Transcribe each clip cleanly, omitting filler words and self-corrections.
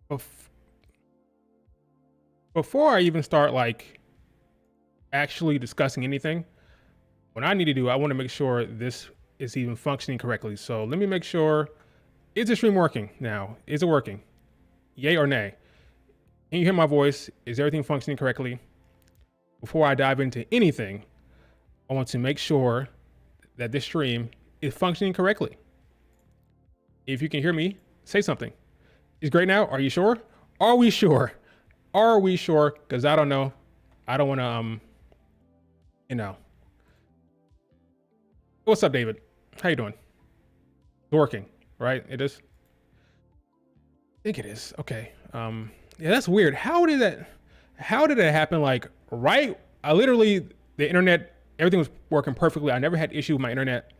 bef- before I even start like actually discussing anything, what I need to do, I want to make sure this is even functioning correctly. So let me make sure, is the stream working now? Is it working? Yay or nay? Can you hear my voice? Is everything functioning correctly? Before I dive into anything, I want to make sure that this stream is functioning correctly. If you can hear me, say something. It's great now. Are you sure? Are we sure? Are we sure? Because I don't know. I don't want to, you know. What's up, David? How you doing? It's working, right? It is? I think it is. Okay. Yeah, that's weird. How did that happen? Like, right? The internet, everything was working perfectly. I never had issue with my internet.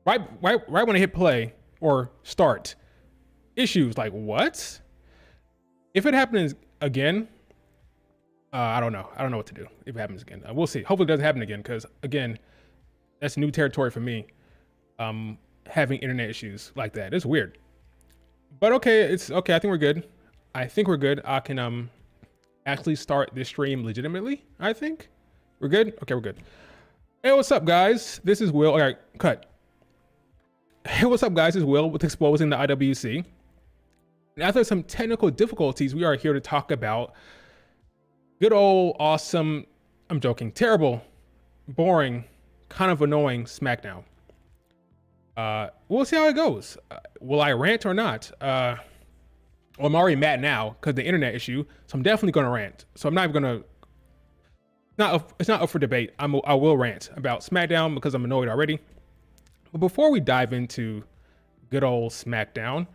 Right when I hit play or start, issues. Like, what? If it happens again, I don't know. I don't know what to do if it happens again. We'll see. Hopefully it doesn't happen again, because again, that's new territory for me. Having internet issues like that. It's weird. But okay, it's okay. I think we're good. I can actually start this stream legitimately. I think we're good. Okay, we're good. Hey, what's up, guys? This is Will. All right, cut. Hey, what's up, guys? This is Will with Exposing the IWC. And after some technical difficulties, we are here to talk about good old awesome, I'm joking, terrible, boring, kind of annoying SmackDown. We'll see how it goes. Will I rant or not? Well, I'm already mad now because the internet issue, so I'm definitely going to rant. So I'm not even going to, it's not up for debate. I will rant about SmackDown because I'm annoyed already. But before we dive into good old SmackDown,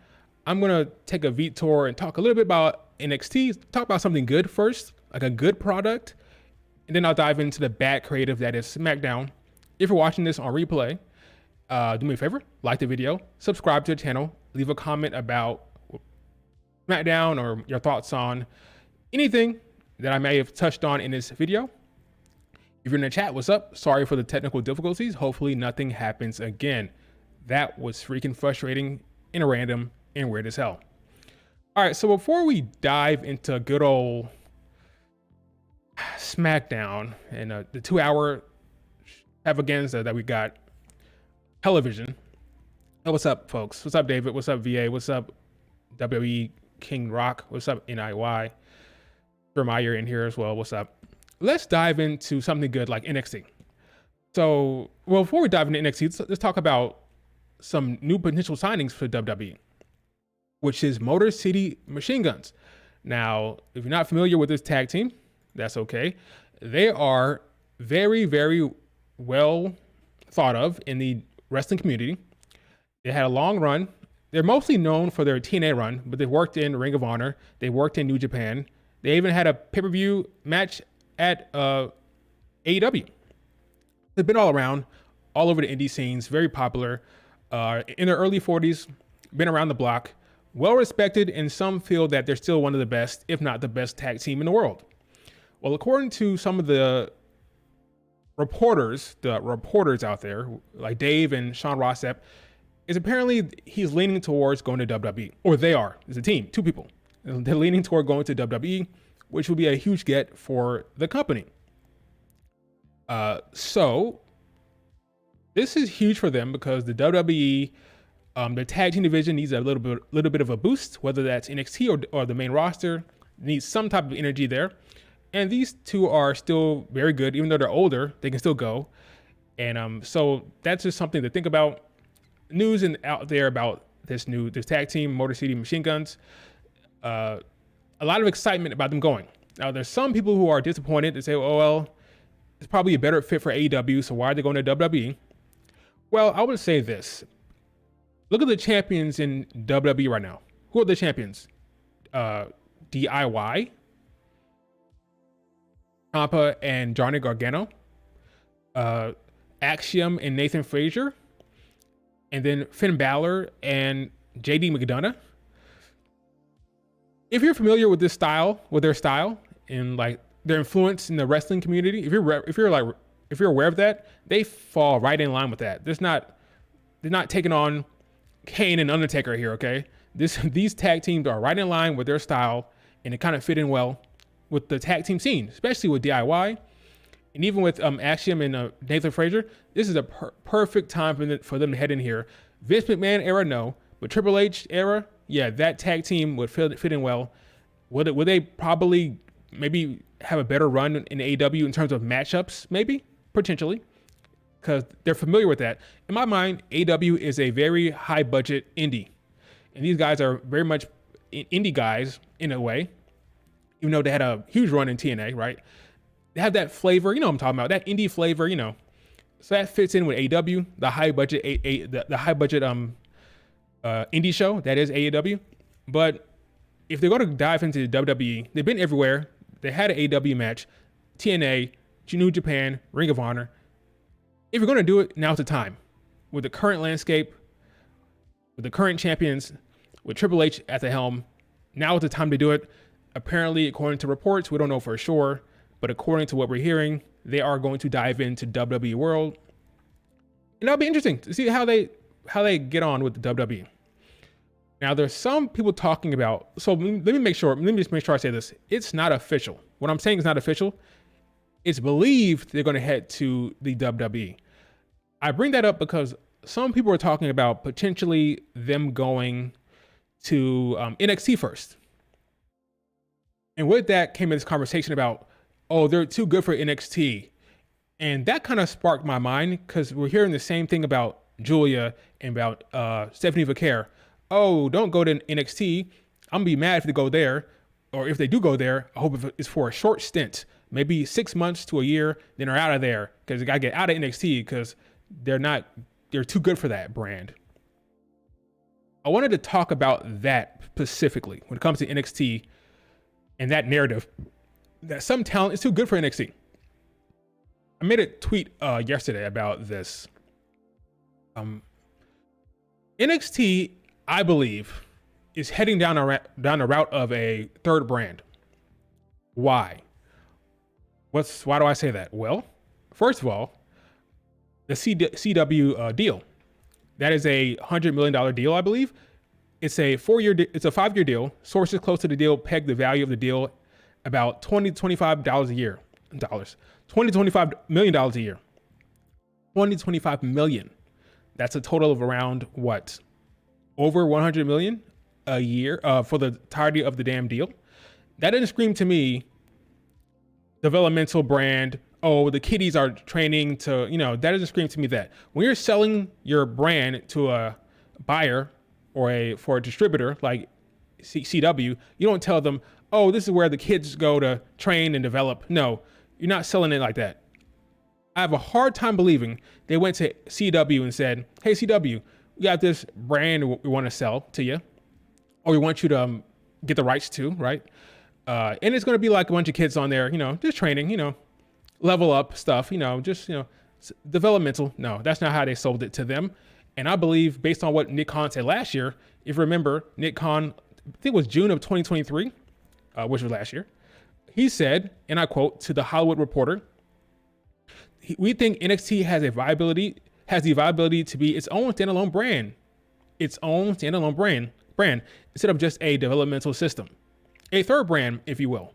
I'm going to take a detour and talk a little bit about NXT, talk about something good first, like a good product, and then I'll dive into the bad creative that is SmackDown. If you're watching this on replay, do me a favor, like the video, subscribe to the channel, leave a comment about SmackDown or your thoughts on anything that I may have touched on in this video. If you're in the chat, what's up? Sorry for the technical difficulties. Hopefully nothing happens again. That was freaking frustrating and random and weird as hell. All right, so before we dive into good old SmackDown and the 2-hour extravaganza that we got television. Oh, what's up, folks? What's up, David? What's up, VA? What's up, WWE King Rock? What's up, NIY? Vermeyer in here as well. What's up? Let's dive into something good like NXT. So, well, before we dive into NXT, let's talk about some new potential signings for WWE, which is Motor City Machine Guns. Now, if you're not familiar with this tag team, that's okay. They are very, very well thought of in the wrestling community. They had a long run. They're mostly known for their TNA run, but they've worked in Ring of Honor. They worked in New Japan. They even had a pay-per-view match at AEW. They've been all around, all over the indie scenes, very popular. In their early 40s, been around the block, well respected, and some feel that they're still one of the best, if not the best tag team in the world. Well, according to some of the reporters out there, like Dave and Sean Rossap, is apparently he's leaning towards going to WWE, or they are. It's a team, two people. They're leaning toward going to WWE, which will be a huge get for the company. So this is huge for them because the WWE, the tag team division needs a little bit of a boost, whether that's NXT or the main roster, needs some type of energy there. And these two are still very good, even though they're older, they can still go. And so that's just something to think about. News out there about this tag team, Motor City Machine Guns. A lot of excitement about them going. Now, there's some people who are disappointed. They say, oh, well, it's probably a better fit for AEW, so why are they going to WWE? Well, I would say this. Look at the champions in WWE right now. Who are the champions? DIY, Ciampa and Johnny Gargano, Axiom and Nathan Frazier, and then Finn Balor and JD McDonough. If you're familiar with their style, and like their influence in the wrestling community, if you're aware of that, they fall right in line with that. They're not taking on Kane and Undertaker here, okay? These tag teams are right in line with their style, and it kind of fit in well with the tag team scene, especially with DIY. And even with Axiom and Nathan Frazier, this is a perfect time for them to head in here. Vince McMahon era, no. But Triple H era, yeah, that tag team would fit in well. Would they probably maybe have a better run in AEW in terms of matchups? Maybe, potentially, because they're familiar with that. In my mind, AEW is a very high budget indie. And these guys are very much indie guys in a way, even though they had a huge run in TNA, right? They have that flavor, you know what I'm talking about, that indie flavor, you know. So that fits in with AEW, the high budget, the high budget indie show that is AEW. But if they're going to dive into WWE, they've been everywhere. They had an AEW match, TNA, New Japan, Ring of Honor. If you're going to do it, now's the time. With the current landscape, with the current champions, with Triple H at the helm, now is the time to do it. Apparently, according to reports, we don't know for sure, but according to what we're hearing, they are going to dive into WWE World. And that'll be interesting to see how they get on with the WWE. Now, there's some people talking about, so let me just make sure I say this. It's not official. What I'm saying is not official. It's believed they're going to head to the WWE. I bring that up because some people are talking about potentially them going to NXT first. And with that came in this conversation about, oh, they're too good for NXT. And that kind of sparked my mind because we're hearing the same thing about Julia and about Stephanie Vaquer. Oh, don't go to NXT. I'm gonna be mad if they go there. Or if they do go there, I hope it's for a short stint, maybe 6 months to a year, then they're out of there because they gotta get out of NXT because they're too good for that brand. I wanted to talk about that specifically when it comes to NXT and that narrative that some talent is too good for NXT. I made a tweet yesterday about this. NXT, I believe, is heading down the route of a third brand. Why? Why do I say that? Well, first of all, the CW deal. That is a $100 million deal, I believe. It's a 5-year deal. Sources close to the deal peg the value of the deal about $25 a year. $25 million a year. $25 million. That's a total of around what? Over 100 million a year for the entirety of the damn deal. That didn't scream to me developmental brand. Oh, the kiddies are training to, that doesn't scream to me that. When you're selling your brand to a buyer or for a distributor like CW, you don't tell them, oh, this is where the kids go to train and develop. No, you're not selling it like that. I have a hard time believing they went to CW and said, hey, CW, we got this brand we want to sell to you, or we want you to get the rights to, right? And it's going to be like a bunch of kids on there, just training, level up stuff, developmental. No, that's not how they sold it to them. And I believe based on what Nick Khan said last year, if you remember, Nick Khan, I think it was June of 2023, which was last year, he said, and I quote, to the Hollywood Reporter, we think NXT has the viability to be its own standalone brand. Its own standalone brand instead of just a developmental system. A third brand, if you will.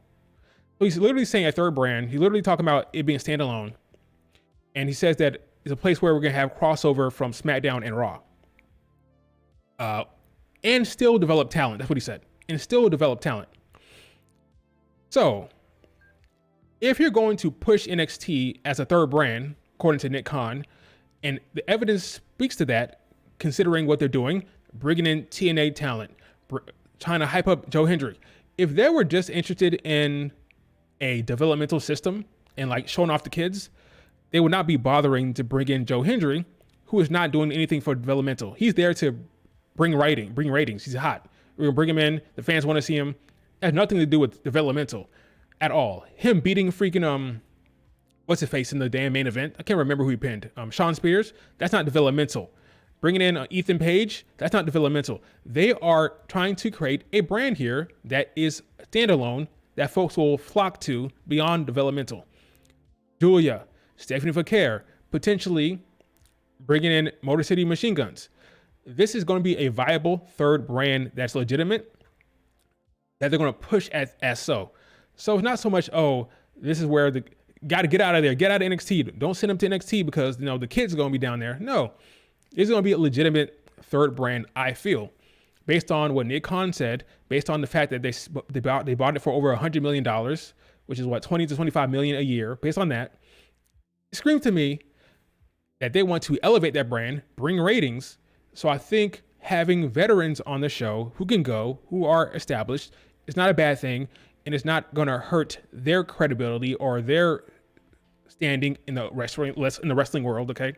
So he's literally saying a third brand. He's literally talking about it being standalone. And he says that it's a place where we're going to have crossover from SmackDown and Raw. And still develop talent. That's what he said. And still develop talent. So, if you're going to push NXT as a third brand, according to Nick Khan, and the evidence speaks to that, considering what they're doing, bringing in TNA talent, trying to hype up Joe Hendry. If they were just interested in a developmental system and like showing off the kids, they would not be bothering to bring in Joe Hendry, who is not doing anything for developmental. He's there to bring ratings. He's hot. We're gonna bring him in. The fans want to see him. It has nothing to do with developmental at all. Him beating freaking what's his face in the damn main event? I can't remember who he pinned. Sean Spears. That's not developmental. Bringing in Ethan Page. That's not developmental. They are trying to create a brand here that is standalone that folks will flock to beyond developmental. Julia, Stephanie Vaquer, potentially bringing in Motor City Machine Guns. this is going to be a viable third brand that's legitimate, that they're going to push as so. So it's not so much, oh, this is where the got to get out of there, get out of NXT. Don't send them to NXT because, you know, the kids are going to be down there. No, it's going to be a legitimate third brand, I feel, based on what Nick Khan said, based on the fact that they bought it for over $100 million, which is what, 20 to 25 million a year. Based on that, it screams to me that they want to elevate that brand, bring ratings. So I think having veterans on the show who can go, who are established, is not a bad thing, and it's not going to hurt their credibility or their standing in the wrestling world. Okay,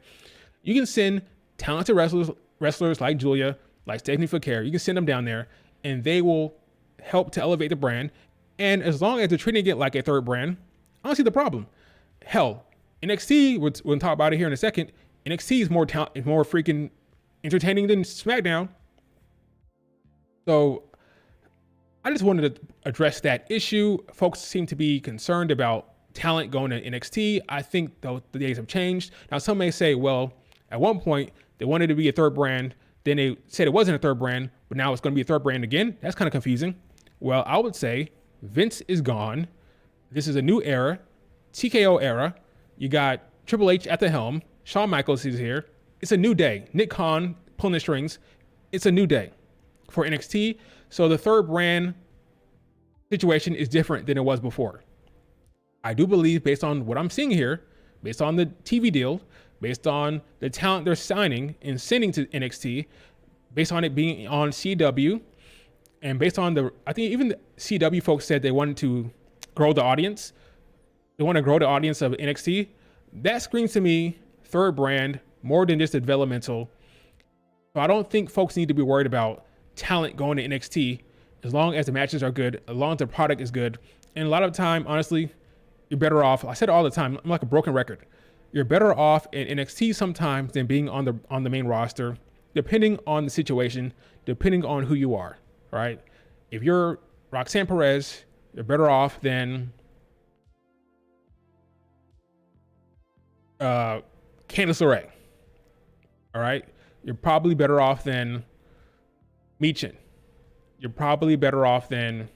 you can send talented wrestlers like Julia, like Stephanie Foucault. You can send them down there, and they will help to elevate the brand. And as long as they're treating it like a third brand, I don't see the problem. Hell, NXT, we'll talk about it here in a second. NXT is more freaking entertaining than SmackDown. So I just wanted to address that issue. Folks seem to be concerned about talent going to NXT. I think though the days have changed. Now some may say, well, at one point they wanted to be a third brand, then they said it wasn't a third brand, but now it's going to be a third brand again. That's kind of confusing. Well, I would say Vince is gone. This is a new era, TKO era. You got Triple H at the helm. Shawn Michaels is here. It's a new day. Nick Khan pulling the strings. It's a new day for NXT. So the third brand situation is different than it was before. I do believe, based on what I'm seeing here, based on the TV deal, based on the talent they're signing and sending to NXT, based on it being on CW, and based on I think even the CW folks said they wanted to grow the audience. They want to grow the audience of NXT. That screams to me third brand more than just developmental. So I don't think folks need to be worried about talent going to NXT as long as the matches are good, as long as the product is good. And a lot of the time, honestly, you're better off. I said it all the time. I'm like a broken record. You're better off in NXT sometimes than being on the main roster, depending on the situation, depending on who you are, right? If you're Roxanne Perez, you're better off than Candice LeRae, all right? You're probably better off than Michin. You're probably better off than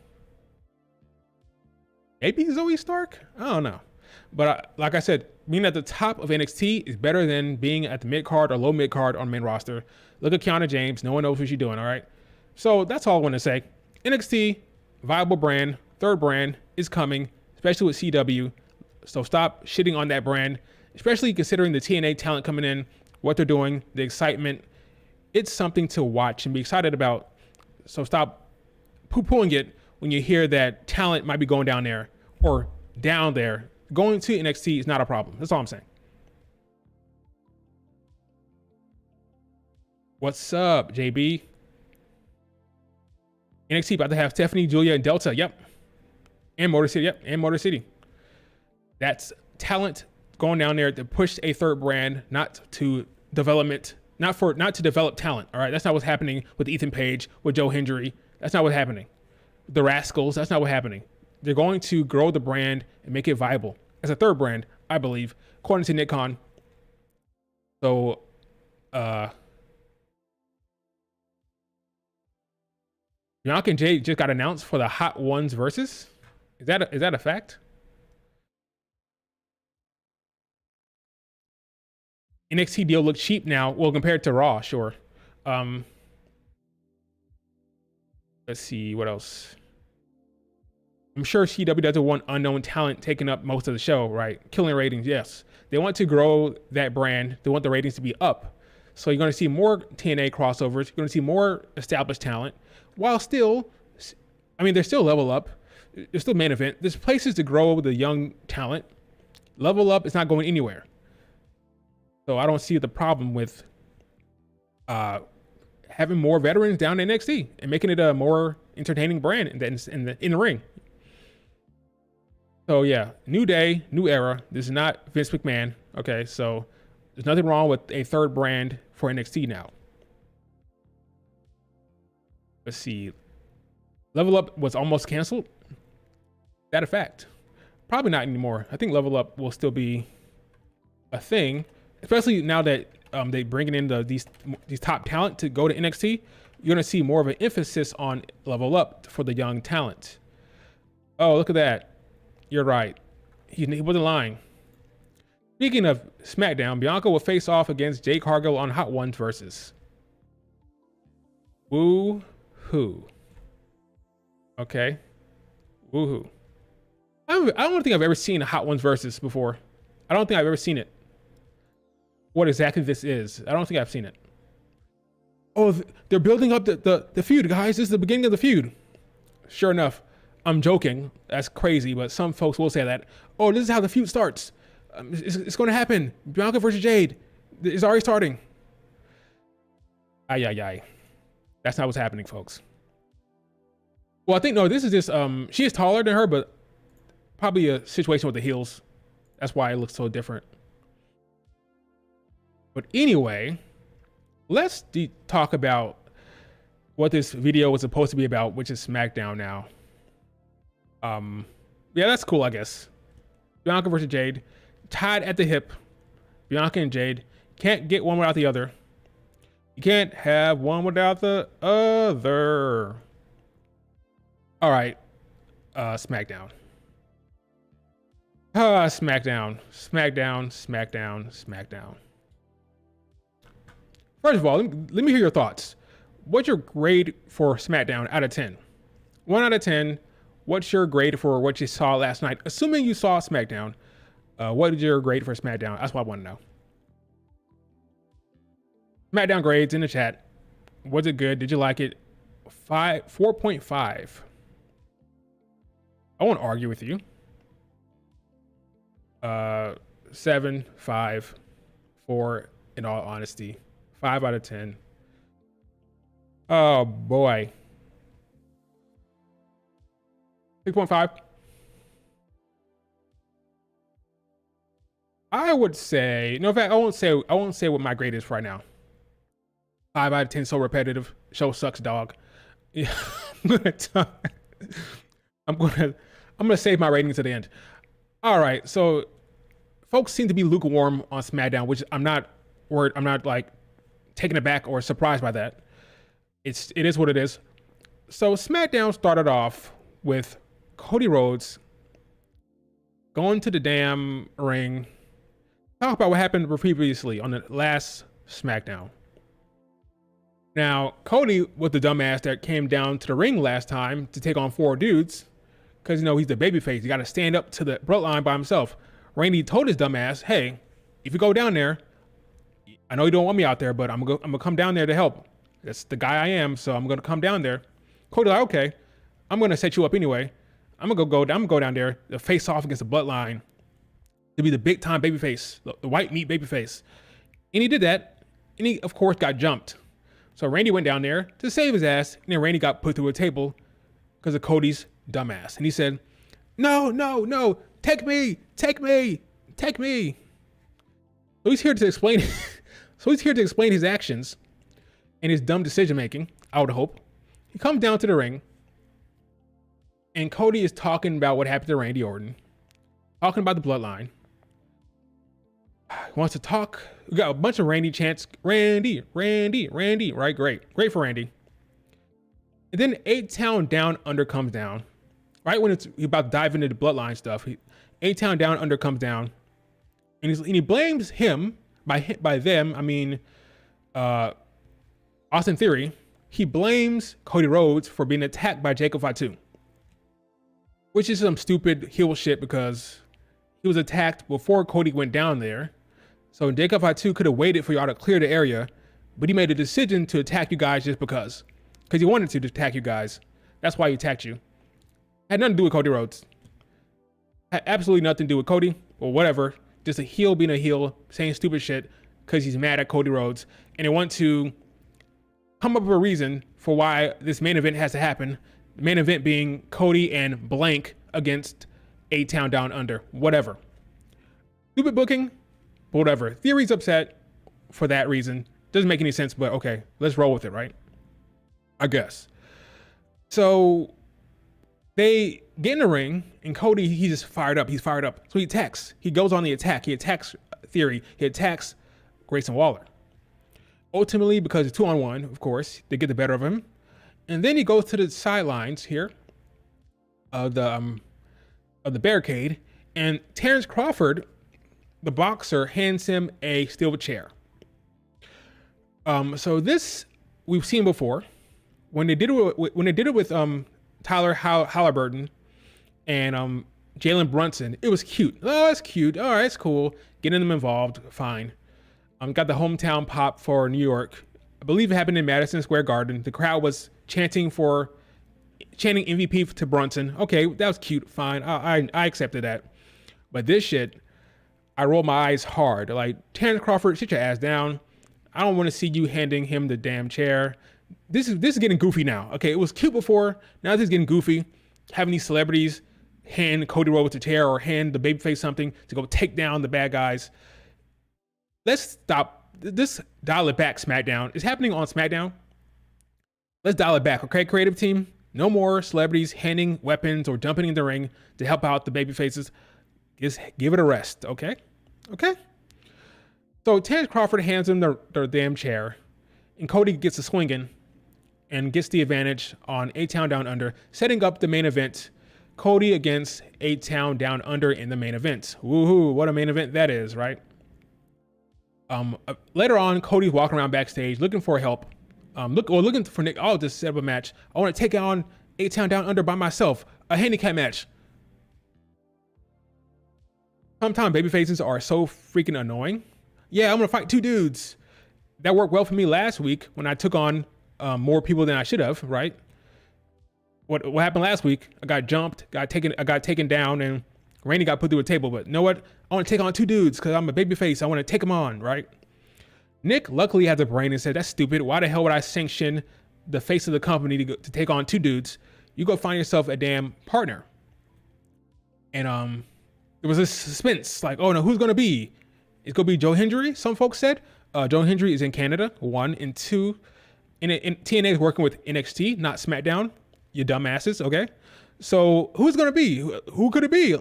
maybe Zoe Stark. I don't know. But like I said, being at the top of NXT is better than being at the mid card or low mid card on main roster. Look at Kiana James. No one knows what she's doing. All right. So that's all I want to say. NXT, viable brand, third brand is coming, especially with CW. So stop shitting on that brand, especially considering the TNA talent coming in, what they're doing, the excitement. It's something to watch and be excited about. So stop poo-pooing it when you hear that talent might be going down there or down there. Going to NXT is not a problem. That's all I'm saying. What's up, JB? NXT about to have Stephanie, Julia, and Delta. Yep. And Motor City. Yep. And Motor City. That's talent going down there to push a third brand, not to development, not to develop talent. All right. That's not what's happening with Ethan Page, with Joe Hendry. That's not what's happening. The Rascals. That's not what's happening. They're going to grow the brand and make it viable as a third brand, I believe, according to Nick Khan. So, Bianca and Jay just got announced for the Hot Ones versus. Is that a fact? NXT deal looks cheap now. Well, compared to Raw, sure. Let's see what else. I'm sure CW doesn't want unknown talent taking up most of the show, right? Killing ratings, yes. They want to grow that brand. They want the ratings to be up. So you're going to see more TNA crossovers. You're going to see more established talent, while still, I mean, there's still Level Up. There's still Main Event. There's places to grow the young talent. Level Up is not going anywhere. So I don't see the problem with having more veterans down in NXT and making it a more entertaining brand in the ring. So yeah, new day, new era. This is not Vince McMahon. Okay, so there's nothing wrong with a third brand for NXT now. Let's see. Level Up was almost canceled. Is that a fact? Probably not anymore. I think Level Up will still be a thing, especially now that they bringing in these top talent to go to NXT, you're gonna see more of an emphasis on level up for the young talent. Oh, look at that. You're right. He wasn't lying. Speaking of SmackDown, Bianca will face off against Jade Cargill on Hot Ones versus. Woo-hoo. Okay. Woo-hoo. I don't think I've ever seen a Hot Ones versus before. I don't think I've ever seen it. What exactly this is. I don't think I've seen it. Oh, they're building up the feud, guys. This is the beginning of the feud. Sure enough, I'm joking. That's crazy, but some folks will say that. Oh, this is how the feud starts. It's going to happen. Bianca versus Jade. It's already starting. Ay. That's not what's happening, folks. Well, I think, no, this is just, she is taller than her, but probably a situation with the heels. That's why it looks so different. But anyway, let's talk about what this video was supposed to be about, which is SmackDown now. Yeah, that's cool, I guess. Bianca versus Jade. Tied at the hip. Bianca and Jade. Can't get one without the other. You can't have one without the other. All right. SmackDown. SmackDown. First of all, let me hear your thoughts. What's your grade for SmackDown out of 10? 1 out of 10. What's your grade for what you saw last night? Assuming you saw SmackDown, what is your grade for SmackDown? That's what I want to know. SmackDown grades in the chat. Was it good? Did you like it? 4.5. I won't argue with you. 7, 5, 4, in all honesty. 5 out of 10. Oh boy. 6.5. I would say, no, in fact, I won't say what my grade is right now. 5 out of 10, so repetitive. Show sucks, dog. Yeah, I'm gonna save my rating to the end. All right, so folks seem to be lukewarm on SmackDown, which I'm not worried. I'm not like taken aback or surprised by that. It is what it is. So SmackDown started off with Cody Rhodes going to the damn ring. Talk about what happened previously on the last SmackDown. Now, Cody was the dumbass that came down to the ring last time to take on 4 dudes because, you know, he's the babyface. You got to stand up to the Bloodline by himself. Randy told his dumbass, hey, if you go down there, I know you don't want me out there, but I'm gonna come down there to help. That's the guy I am, so I'm going to come down there. Cody's like, okay, I'm going to set you up anyway. I'm going to go down there to face off against the Bloodline to be the big time babyface, the white meat babyface. And he did that, and he, of course, got jumped. So Randy went down there to save his ass, and then Randy got put through a table because of Cody's dumbass. And he said, no, take me. So he's here to explain his actions and his dumb decision making, I would hope. He comes down to the ring, and Cody is talking about what happened to Randy Orton, talking about the Bloodline. He wants to talk. We got a bunch of Randy chants. Randy, right? Great for Randy. And then 8-Town Down Under comes down. Right when he's about to dive into the Bloodline stuff, 8-Town Down Under comes down. And he blames him, by them, I mean, Austin Theory. He blames Cody Rhodes for being attacked by Jacob Fatu, which is some stupid heel shit because he was attacked before Cody went down there. So Jacob Fatu could have waited for y'all to clear the area, but he made a decision to attack you guys just because he wanted to attack you guys. That's why he attacked you. Had nothing to do with Cody Rhodes. Had absolutely nothing to do with Cody or whatever. Just a heel being a heel, saying stupid shit because he's mad at Cody Rhodes. And they want to come up with a reason for why this main event has to happen. The main event being Cody and blank against 8-Town Down Under. Whatever. Stupid booking, but whatever. Theory's upset for that reason. Doesn't make any sense, but okay, let's roll with it, right? I guess. So they get in the ring, and Cody, he's just fired up. He's fired up. So he attacks. He goes on the attack. He attacks Theory. He attacks Grayson Waller. Ultimately, because it's 2-on-1, of course, they get the better of him. And then he goes to the sidelines here of the barricade, and Terrence Crawford, the boxer, hands him a steel chair. So this we've seen before when they did it with Tyler Halliburton and Jalen Brunson. It was cute. Oh, it's cute. All right, it's cool. Getting them involved, fine. Got the hometown pop for New York. I believe it happened in Madison Square Garden. The crowd was chanting MVP to Brunson. Okay, that was cute. Fine. I accepted that. But this shit, I roll my eyes hard. Like, Terrence Crawford, sit your ass down. I don't want to see you handing him the damn chair. This is getting goofy now. Okay, it was cute before. Now this is getting goofy. Having these celebrities hand Cody Rhodes a chair or hand the babyface something to go take down the bad guys. Let's stop. This dial it back, SmackDown. It's happening on SmackDown. Let's dial it back, okay, creative team? No more celebrities handing weapons or jumping in the ring to help out the babyfaces. Just give it a rest, okay? Okay? So Terrence Crawford hands him the damn chair, and Cody gets to swinging and gets the advantage on A-Town Down Under, setting up the main event. Cody against A-Town Down Under in the main event. Woohoo, what a main event that is, right? Later on, Cody's walking around backstage looking for help. Looking for Nick. Oh, just set up a match. I want to take on A-Town Down Under by myself. A handicap match. Sometimes babyfaces are so freaking annoying. Yeah, I'm gonna fight two dudes. That worked well for me last week when I took on more people than I should have. Right? What happened last week? I got jumped. I got taken down, and Randy got put through a table. But you know what? I want to take on two dudes because I'm a babyface. I want to take them on. Right? Nick luckily had the brain and said, "That's stupid. Why the hell would I sanction the face of the company to take on two dudes? You go find yourself a damn partner." And there was this suspense, like, oh no, who's gonna be? It's gonna be Joe Hendry. Some folks said Joe Hendry is in Canada. 1 and 2. In TNA is working with NXT, not SmackDown. You dumbasses. Okay, so who's gonna be? Who could it be?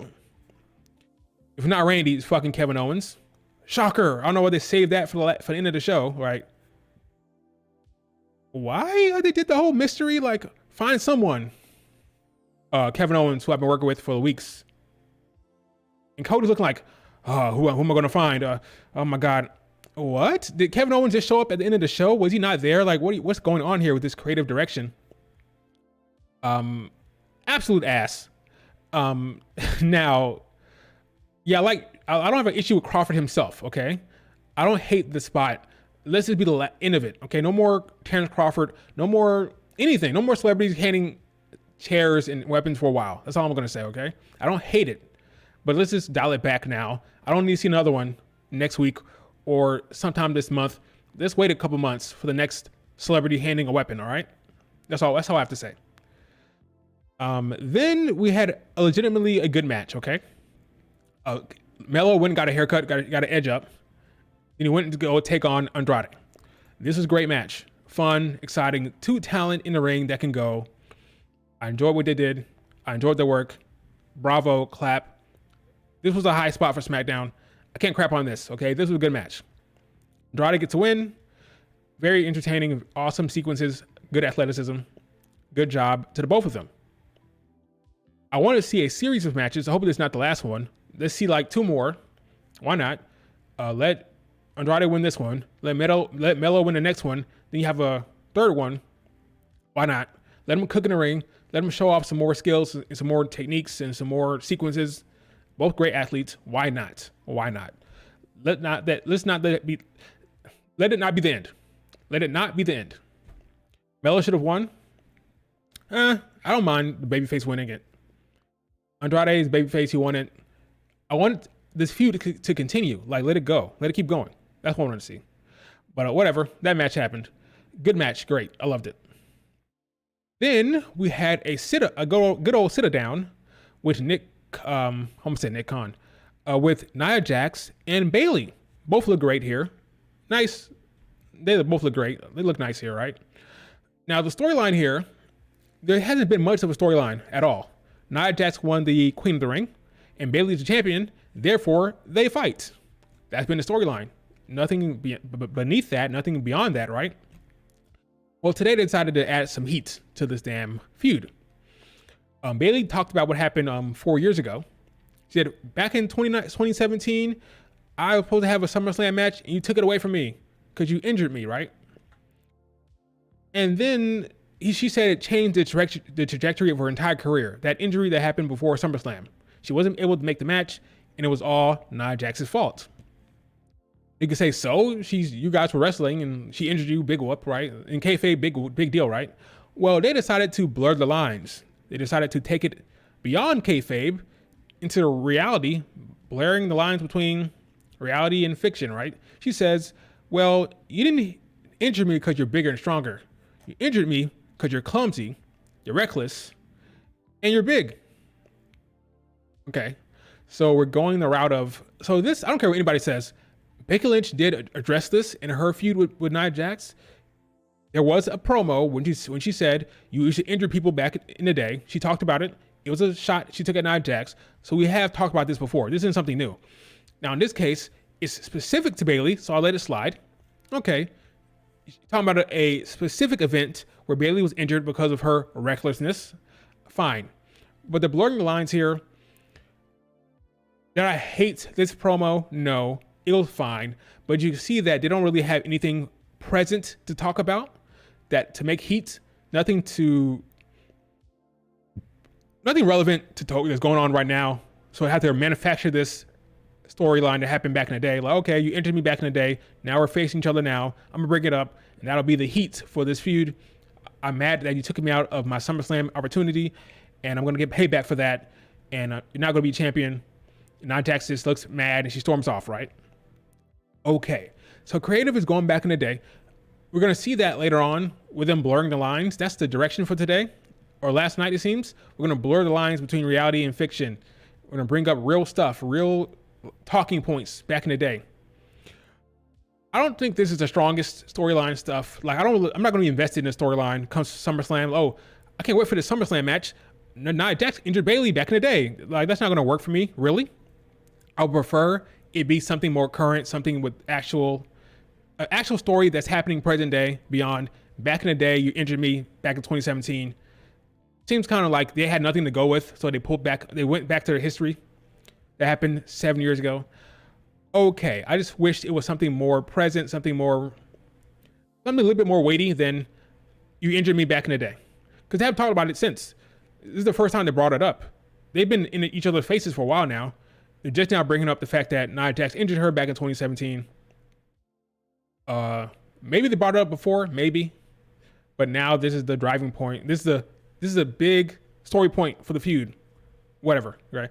If not Randy, it's fucking Kevin Owens. Shocker. I don't know why they saved that for the end of the show, right? Why they did the whole mystery, like, find someone. Kevin Owens, who I've been working with for weeks. And Cody's looking like, who am I going to find? Oh my God. What? Did Kevin Owens just show up at the end of the show? Was he not there? Like, what's going on here with this creative direction? Absolute ass. Now, yeah, I don't have an issue with Crawford himself, okay? I don't hate the spot. Let's just be the end of it, okay? No more Terrence Crawford. No more anything. No more celebrities handing chairs and weapons for a while. That's all I'm going to say, okay? I don't hate it. But let's just dial it back now. I don't need to see another one next week or sometime this month. Let's wait a couple months for the next celebrity handing a weapon, all right? That's all I have to say. Then we had legitimately a good match, okay? Melo went and got a haircut, got an edge up. Then he went to go take on Andrade. This was a great match. Fun, exciting, two talent in the ring that can go. I enjoyed what they did. I enjoyed their work. Bravo, clap. This was a high spot for SmackDown. I can't crap on this, okay? This was a good match. Andrade gets a win. Very entertaining, awesome sequences, good athleticism. Good job to the both of them. I want to see a series of matches. I hope it's not the last one. Let's see like 2 more. Why not? Let Andrade win this one. Let Melo win the next one. Then you have a third one. Why not? Let him cook in the ring. Let him show off some more skills and some more techniques and some more sequences. Both great athletes. Why not? Why not? Let it not be the end. Let it not be the end. Melo should have won. I don't mind the babyface winning it. Andrade's babyface, he won it. I want this feud to continue. Like, let it go. Let it keep going. That's what I want to see. But whatever. That match happened. Good match. Great. I loved it. Then we had a good old sit-down with Nick Khan, with Nia Jax and Bayley. Both look great here. Nice. They both look great. They look nice here, right? Now, the storyline here, there hasn't been much of a storyline at all. Nia Jax won the Queen of the Ring, and Bayley's the champion. Therefore, they fight. That's been the storyline. nothing beneath that, nothing beyond that, right? Well, today they decided to add some heat to this damn feud. Bayley talked about what happened 4 years ago. She said, back in 2017, I was supposed to have a SummerSlam match and you took it away from me because you injured me, right? And then she said it changed the trajectory of her entire career. That injury that happened before SummerSlam. She wasn't able to make the match and it was all Nia Jax's fault. You could say, so you guys were wrestling and she injured you, big whoop, right? In kayfabe, big deal, right? Well, they decided to blur the lines. They decided to take it beyond kayfabe into reality, blurring the lines between reality and fiction, right? She says, well, you didn't injure me because you're bigger and stronger. You injured me because you're clumsy, you're reckless, and you're big. Okay. So we're going the route of, so this, I don't care what anybody says, Becky Lynch did address this in her feud with Nia Jax. There was a promo when she said, you used to injure people back in the day. She talked about it. It was a shot she took at Nia Jax. So we have talked about this before. This isn't something new. Now, in this case, it's specific to Bayley, so I'll let it slide. Okay. She's talking about a specific event where Bayley was injured because of her recklessness. Fine. But the blurring the lines here, did I hate this promo? No. It was fine. But you see that they don't really have anything present to talk about, that to make heat, nothing relevant to that's going on right now. So I have to manufacture this storyline that happened back in the day. Like, okay, you injured me back in the day. Now we're facing each other now. I'm gonna bring it up, and that'll be the heat for this feud. I'm mad that you took me out of my SummerSlam opportunity, and I'm gonna get payback for that. And you're not gonna be champion. Nia Jax just looks mad and she storms off, right? Okay, so creative is going back in the day. We're gonna see that later on with them blurring the lines. That's the direction for today, or last night it seems. We're gonna blur the lines between reality and fiction. We're gonna bring up real stuff, real talking points back in the day. I don't think this is the strongest storyline stuff. Like I'm not gonna be invested in the storyline comes to SummerSlam. Oh, I can't wait for the SummerSlam match. Nia Jax injured Bayley back in the day. Like that's not gonna work for me, really. I would prefer it be something more current, something with actual story that's happening present day beyond back in the day. You injured me back in 2017. Seems kind of like they had nothing to go with, so they went back to their history that happened 7 years ago. Okay, I just wished it was something more present, something a little bit more weighty than you injured me back in the day. Because they haven't talked about it since. This is the first time they brought it up. They've been in each other's faces for a while now. They're just now bringing up the fact that Nia Jax injured her back in 2017. Maybe they brought it up before, maybe. But now this is the driving point. This is a big story point for the feud. Whatever, right?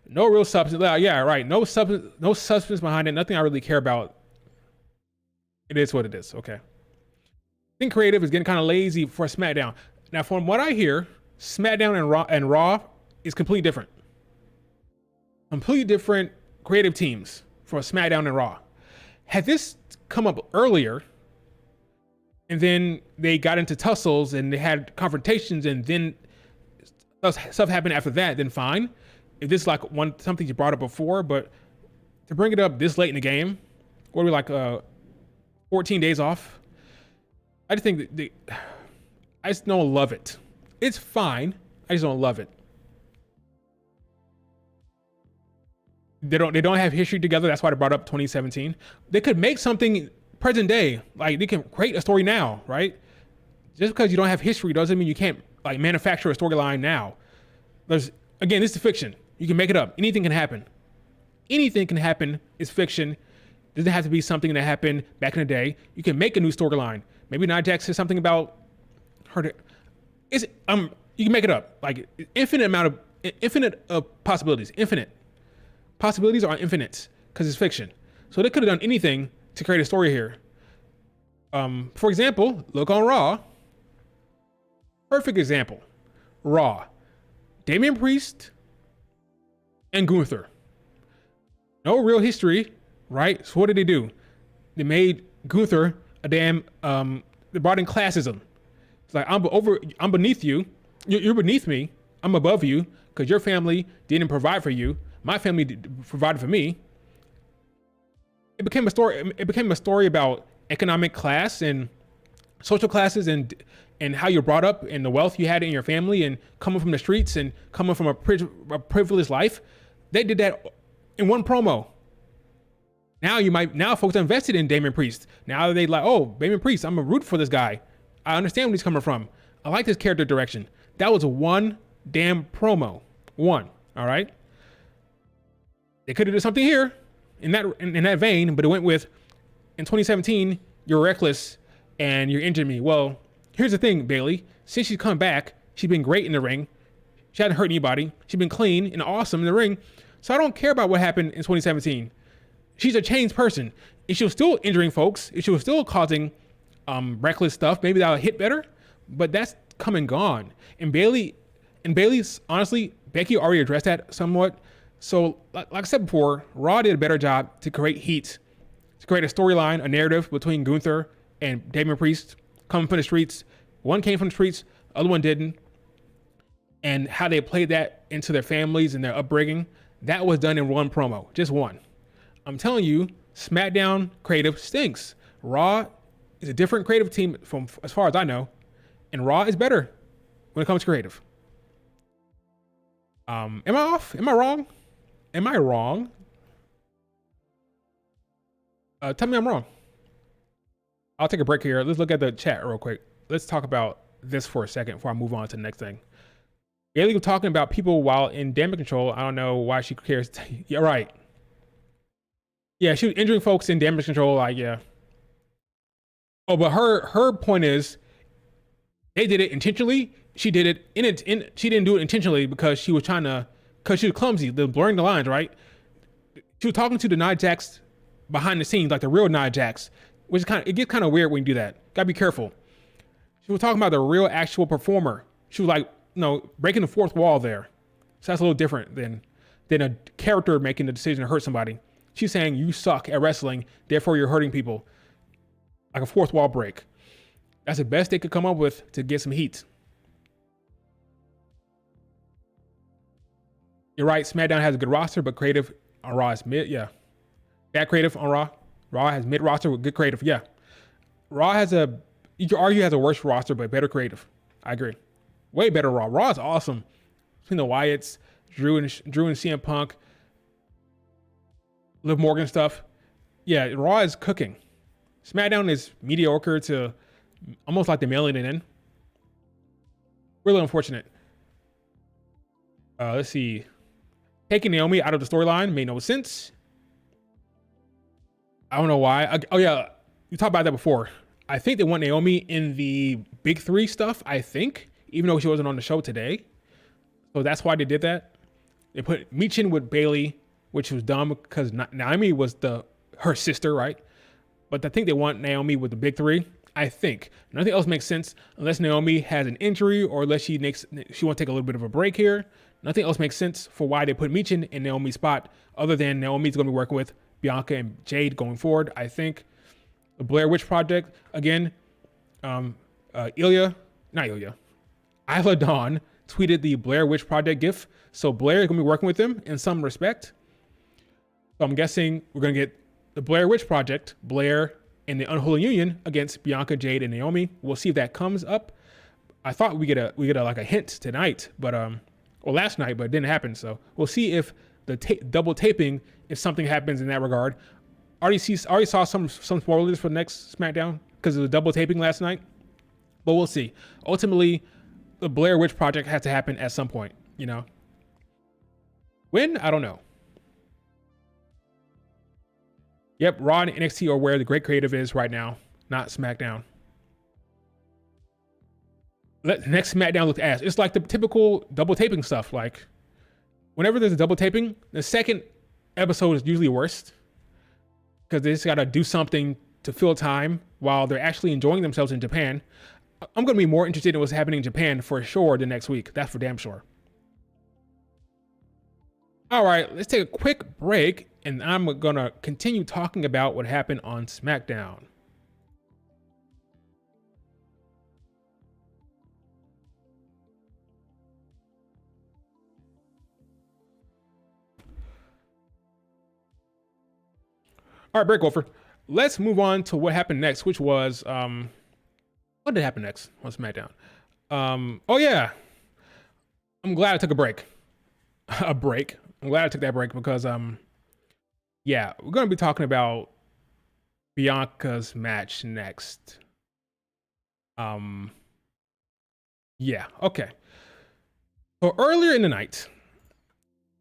No real substance. Yeah, right. No substance behind it. Nothing I really care about. It is what it is. Okay. I think creative is getting kind of lazy for SmackDown. Now, from what I hear, SmackDown and Raw is completely different. Completely different creative teams for SmackDown and Raw. Had this come up earlier, and then they got into tussles and they had confrontations, and then stuff happened after that, then fine. If this is like something you brought up before, but to bring it up this late in the game, what are we like 14 days off? I just think I just don't love it. It's fine. I just don't love it. They don't have history together. That's why they brought up 2017. They could make something present day. Like they can create a story now, right? Just because you don't have history doesn't mean you can't like manufacture a storyline now. This is fiction. You can make it up. Anything can happen. Anything can happen. It's fiction. It doesn't have to be something that happened back in the day. You can make a new storyline. Maybe Nia Jax says something about her. You can make it up. Like infinite of possibilities. Infinite. Possibilities are infinite because it's fiction. So they could have done anything to create a story here. For example, look on Raw. Perfect example. Raw. Damian Priest and Gunther. No real history, right? So what did they do? They made Gunther a damn, they brought in classism. It's like, I'm beneath you. You're beneath me. I'm above you because your family didn't provide for you. My family provided for me. it became a story. It became a story about economic class and social classes and how you're brought up and the wealth you had in your family and coming from the streets and coming from a privileged life. They did that in one promo. Now folks are invested in Damian Priest. Now they like, oh, Damian Priest, I'm a root for this guy. I understand where he's coming from. I like this character direction. That was one damn promo. One. All right. They could have done something here in that vein, but it went with, in 2017, you're reckless and you're injuring me. Well, here's the thing, Bayley. Since she's come back, she's been great in the ring. She hasn't hurt anybody. She's been clean and awesome in the ring. So I don't care about what happened in 2017. She's a changed person. If she was still injuring folks, if she was still causing reckless stuff, maybe that'll hit better. But that's come and gone. And Bayley's, honestly, Becky already addressed that somewhat. So, like I said before, Raw did a better job to create heat, to create a storyline, a narrative between Gunther and Damian Priest coming from the streets. One came from the streets, other one didn't. And how they played that into their families and their upbringing, that was done in one promo, just one. I'm telling you, SmackDown creative stinks. Raw is a different creative team from as far as I know, and Raw is better when it comes to creative. Am I off? Am I wrong? Am I wrong? Tell me I'm wrong. I'll take a break here. Let's look at the chat real quick. Let's talk about this for a second before I move on to the next thing. Bayley was talking about people while in damage control. I don't know why she cares. Yeah, right. Yeah, she was injuring folks in damage control. Like, yeah. Oh, but her point is, they did it intentionally. She did it she didn't do it intentionally because she was clumsy, blurring the lines, right? She was talking to the Nia Jax behind the scenes, like the real Nia Jax, which is it gets kind of weird when you do that. Gotta be careful. She was talking about the real actual performer. She was like, breaking the fourth wall there. So that's a little different than a character making the decision to hurt somebody. She's saying you suck at wrestling, therefore you're hurting people. Like a fourth wall break. That's the best they could come up with to get some heat. You're right, SmackDown has a good roster, but creative on Raw is mid. Yeah. Bad creative on Raw. Raw has mid roster with good creative. Yeah. Raw you could argue has a worse roster, but better creative. I agree. Way better Raw. Raw is awesome. Between the Wyatts, Drew and CM Punk, Liv Morgan stuff. Yeah, Raw is cooking. SmackDown is mediocre to almost like they're mailing it in. Really unfortunate. Let's see. Taking Naomi out of the storyline made no sense. I don't know why. Oh yeah, you talked about that before. I think they want Naomi in the Big Three stuff, I think, even though she wasn't on the show today. So that's why they did that. They put Michin with Bayley, which was dumb because Naomi was her sister, right? But I think they want Naomi with the Big Three. I think nothing else makes sense unless Naomi has an injury or unless she want to take a little bit of a break here. Nothing else makes sense for why they put Michin in Naomi's spot, other than Naomi's going to be working with Bianca and Jade going forward. I think the Blair Witch Project again. Isla Dawn tweeted the Blair Witch Project gif, so Blair is going to be working with them in some respect. So I'm guessing we're going to get the Blair Witch Project, Blair and the Unholy Union against Bianca, Jade, and Naomi. We'll see if that comes up. I thought we get a hint tonight, but or last night, but it didn't happen. So we'll see if the double taping, if something happens in that regard. Already saw some spoilers for the next SmackDown because of the double taping last night, but we'll see. Ultimately, the Blair Witch Project has to happen at some point. When? I don't know. Yep, Raw and NXT are where the great creative is right now, not SmackDown. Next SmackDown looked ass. It's like the typical double taping stuff. Like, whenever there's a double taping, the second episode is usually worst because they just got to do something to fill time while they're actually enjoying themselves in Japan. I'm going to be more interested in what's happening in Japan for sure the next week. That's for damn sure. All right, let's take a quick break, and I'm going to continue talking about what happened on SmackDown. All right, break over. Let's move on to what happened next, which was what did happen next on SmackDown? Oh yeah, I'm glad I took a break. A break. I'm glad I took that break because yeah, we're gonna be talking about Bianca's match next. Yeah, okay. So earlier in the night,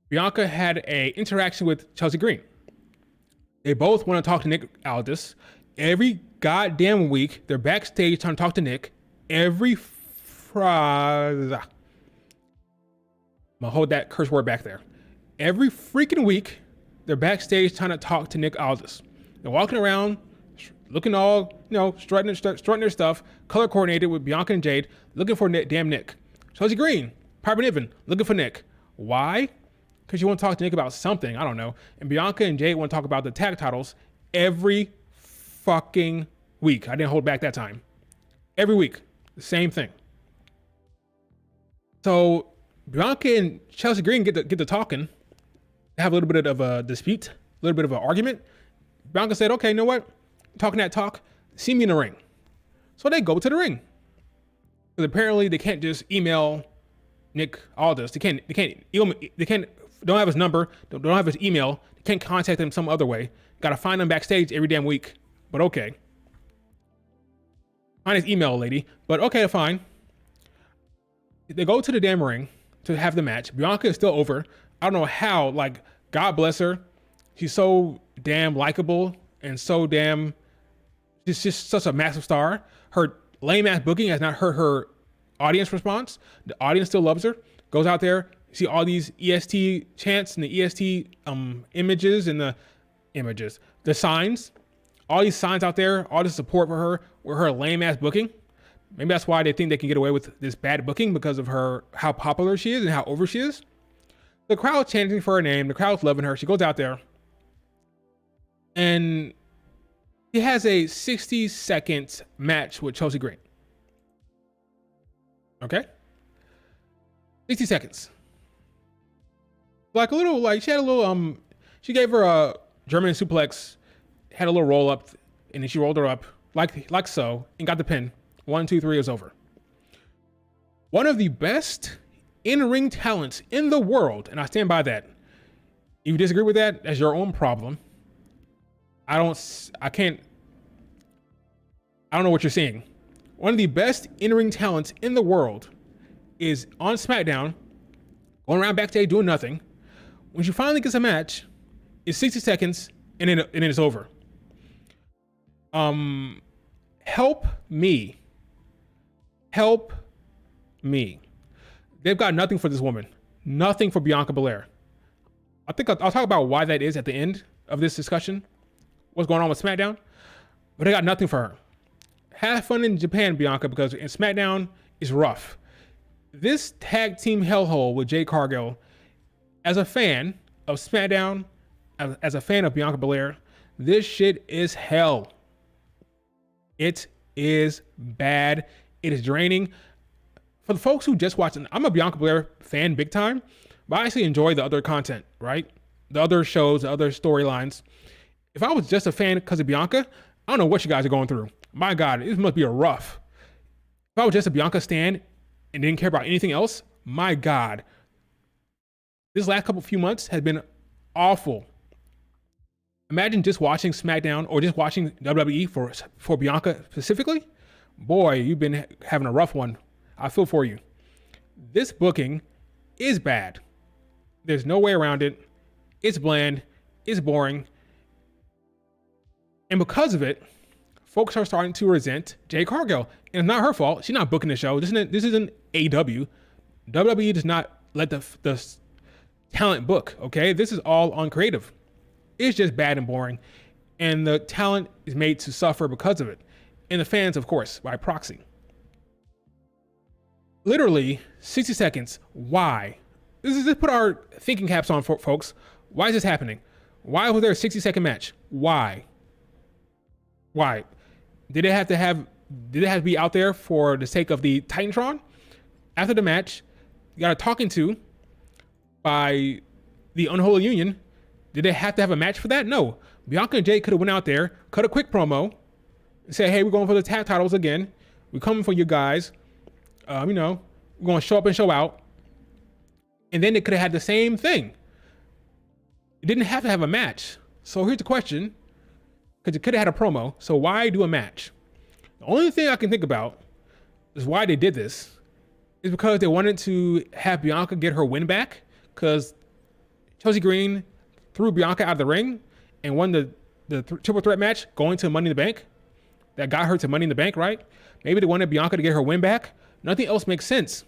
Bianca had a interaction with Chelsea Green. They both want to talk to Nick Aldis. Every goddamn week, they're backstage trying to talk to Nick. Every Friday. I'm gonna hold that curse word back there. Every freaking week, they're backstage trying to talk to Nick Aldis. They're walking around, looking all, strutting their stuff, color coordinated with Bianca and Jade, looking for damn Nick. Chelsea Green, Piper Niven, looking for Nick. Why? Because you want to talk to Nick about something, I don't know. And Bianca and Jade want to talk about the tag titles every fucking week. I didn't hold back that time. Every week, the same thing. So Bianca and Chelsea Green get to talking, have a little bit of a dispute, a little bit of an argument. Bianca said, okay, you know what? Talking that talk, see me in the ring. So they go to the ring. Because apparently they can't just email Nick Aldis. They can't don't have his number, don't have his email. They can't contact him some other way. Got to find him backstage every damn week. But okay. Find his email, lady. But okay, fine. They go to the damn ring to have the match. Bianca is still over. I don't know how, like, God bless her. She's so damn likable and so damn, she's just such a massive star. Her lame ass booking has not hurt her audience response. The audience still loves her. Goes out there, see all these EST chants and the EST images and the signs, all these signs out there, all the support for her with her lame ass booking. Maybe that's why they think they can get away with this bad booking, because of how popular she is and how over she is. The crowd chanting for her name. The crowd's loving her. She goes out there and she has a 60-second match with Chelsea Green. Okay? 60 seconds. She gave her a German suplex, had a little roll up, and then she rolled her up like so, and got the pin. 1, 2, 3 is over. One of the best in-ring talents in the world, and I stand by that. If you disagree with that, that's your own problem. I don't know what you're seeing. One of the best in-ring talents in the world is on SmackDown, going around backstage doing nothing. When she finally gets a match, it's 60 seconds and then it's over. Help me. They've got nothing for this woman. Nothing for Bianca Belair. I think I'll talk about why that is at the end of this discussion. What's going on with SmackDown. But they got nothing for her. Have fun in Japan, Bianca, because in SmackDown is rough. This tag team hellhole with Jade Cargill, as a fan of SmackDown, as a fan of Bianca Belair, this shit is hell. It is bad. It is draining. For the folks who just watch, I'm a Bianca Belair fan big time, but I actually enjoy the other content, right? The other shows, the other storylines. If I was just a fan because of Bianca, I don't know what you guys are going through. My God, this must be a rough. If I was just a Bianca stan and didn't care about anything else, my God, this last few months has been awful. Imagine just watching SmackDown or just watching WWE for Bianca specifically. Boy, you've been having a rough one. I feel for you. This booking is bad. There's no way around it. It's bland. It's boring. And because of it, folks are starting to resent Jade Cargill. And it's not her fault. She's not booking the show. This isn't AEW. WWE does not let the talent book, okay? This is all on creative. It's just bad and boring. And the talent is made to suffer because of it. And the fans, of course, by proxy. Literally 60 seconds. Why? Let's put our thinking caps on, folks. Why is this happening? Why was there a 60-second match? Why? Did it have to be out there for the sake of the Titantron? After the match, you got a talking to by the Unholy Union. Did they have to have a match for that? No. Bianca and Jade could have went out there, cut a quick promo, and say, hey, we're going for the tag titles again. We're coming for you guys. We're going to show up and show out. And then they could have had the same thing. It didn't have to have a match. So here's the question, because it could have had a promo. So why do a match? The only thing I can think about is why they did this is because they wanted to have Bianca get her win back, because Chelsea Green threw Bianca out of the ring and won the triple threat match going to Money in the Bank. That got her to Money in the Bank, right? Maybe they wanted Bianca to get her win back. Nothing else makes sense.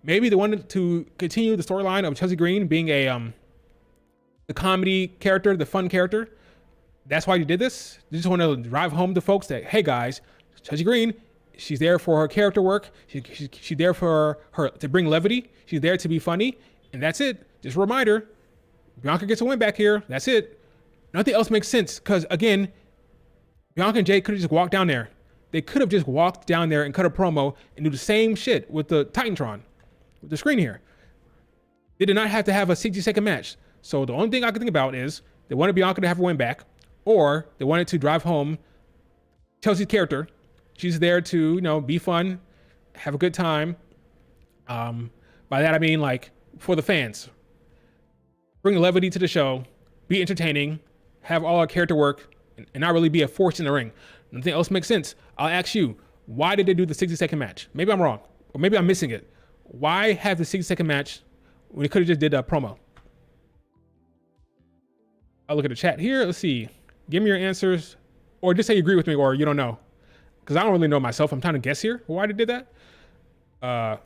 Maybe they wanted to continue the storyline of Chelsea Green being the comedy character, the fun character. That's why you did this. They just want to drive home to folks that, hey guys, Chelsea Green, she's there for her character work. She's there for her to bring levity. She's there to be funny, and that's it. Just a reminder, Bianca gets a win back here. That's it. Nothing else makes sense, because again, Bianca and Jade could have just walked down there. They could have just walked down there and cut a promo and do the same shit with the Titantron, with the screen here. They did not have to have a 60-second match. So the only thing I can think about is they wanted Bianca to have her win back, or they wanted to drive home Chelsea's character. She's there to, be fun, have a good time. By that I mean, like, for the fans. Bring levity to the show, be entertaining, have all our character work, and not really be a force in the ring. Nothing else makes sense. I'll ask you, why did they do the 60-second match? Maybe I'm wrong, or maybe I'm missing it. Why have the 60-second match when they could have just did a promo? I'll look at the chat here. Let's see. Give me your answers, or just say you agree with me or you don't know, because I don't really know myself. I'm trying to guess here why they did that.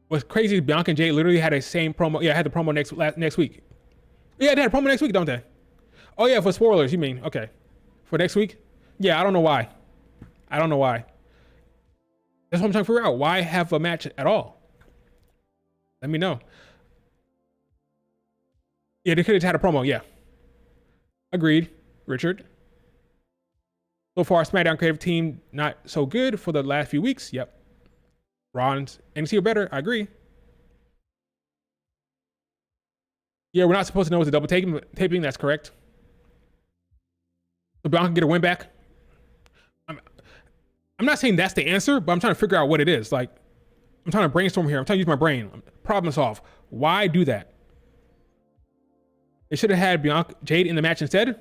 What's crazy is Bianca and Jay literally had a same promo. Yeah, I had the promo next week. Yeah, they had a promo next week, don't they? Oh yeah, for spoilers, you mean? Okay. For next week? Yeah, I don't know why. That's what I'm trying to figure out. Why have a match at all? Let me know. Yeah, they could have had a promo, yeah. Agreed, Richard. So far, SmackDown creative team not so good for the last few weeks. Yep. Ron's NXT are better. I agree. Yeah, we're not supposed to know it's a double taping. That's correct. So Bianca can get a win back. I'm not saying that's the answer, but I'm trying to figure out what it is. Like, I'm trying to brainstorm here. I'm trying to use my brain. Problem solve. Why do that? They should have had Bianca Jade in the match instead.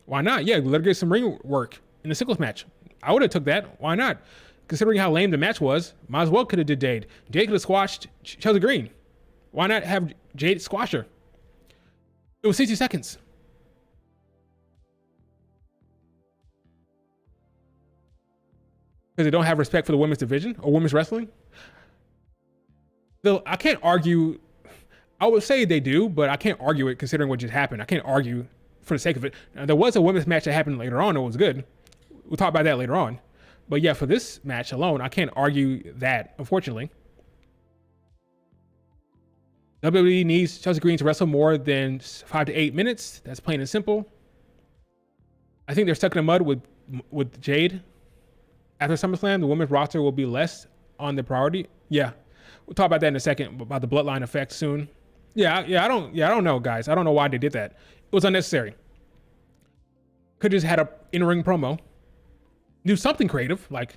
Why not? Yeah, let her get some ring work in the singles match. I would have took that. Why not? Considering how lame the match was, might as well could have did Jade. Jade could have squashed Chelsea Green. Why not have Jade squash her? It was 60 seconds. Because they don't have respect for the women's division or women's wrestling. Though I can't argue. I would say they do, but I can't argue it considering what just happened. I can't argue for the sake of it. Now, there was a women's match that happened later on that was good. We'll talk about that later on. But yeah, for this match alone, I can't argue that, unfortunately. WWE needs Chelsea Green to wrestle more than 5 to 8 minutes. That's plain and simple. I think they're stuck in the mud with Jade. After SummerSlam, the women's roster will be less on the priority. Yeah, we'll talk about that in a second, about the Bloodline effect soon. I don't know, guys. I don't know why they did that. It was unnecessary. Could have just had a in-ring promo. Do something creative, like,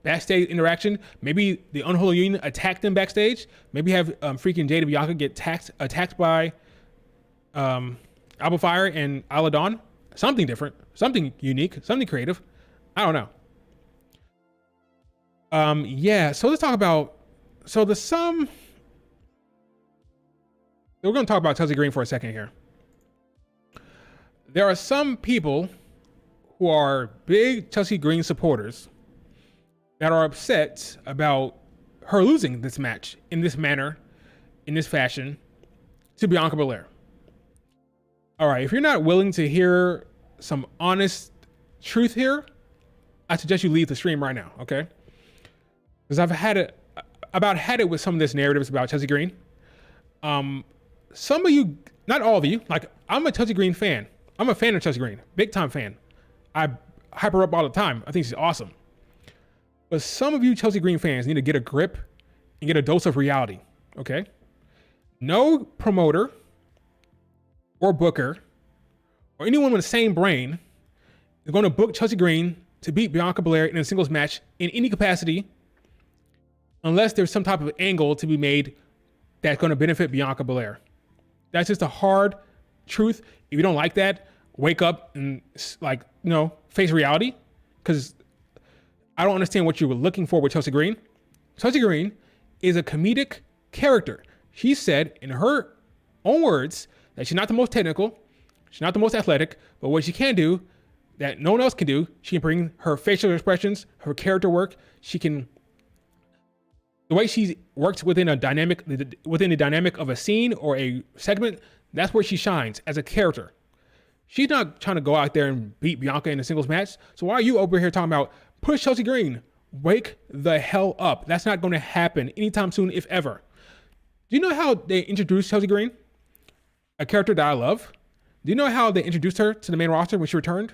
backstage interaction. Maybe the Unholy Union attack them backstage. Maybe have freaking Jade and Bianca get attacked by Alba Fire and Isla Dawn. Something different, something unique, something creative. I don't know. So let's talk about, we're going to talk about Chelsea Green for a second here. There are some people who are big Chelsea Green supporters that are upset about her losing this match in this manner, in this fashion, to Bianca Belair. All right, if you're not willing to hear some honest truth here, I suggest you leave the stream right now, okay? Because I've had it with some of this narratives about Chelsea Green. Some of you, not all of you, like, I'm a Chelsea Green fan. I'm a fan of Chelsea Green, big time fan. I hype her up all the time. I think she's awesome. But some of you Chelsea Green fans need to get a grip and get a dose of reality, okay? No promoter or booker or anyone with the same brain is going to book Chelsea Green to beat Bianca Belair in a singles match in any capacity unless there's some type of angle to be made that's going to benefit Bianca Belair. That's just a hard truth. If you don't like that, wake up and face reality, because I don't understand what you were looking for with Chelsea Green. Chelsea Green is a comedic character. She said in her own words that she's not the most technical, she's not the most athletic, but what she can do that no one else can do, she can bring her facial expressions, her character work. She can, the way she works within the dynamic of a scene or a segment, that's where she shines as a character. She's not trying to go out there and beat Bianca in a singles match. So why are you over here talking about push Chelsea Green? Wake the hell up. That's not going to happen anytime soon, if ever. Do you know how they introduced Chelsea Green? A character that I love. Do you know how they introduced her to the main roster when she returned?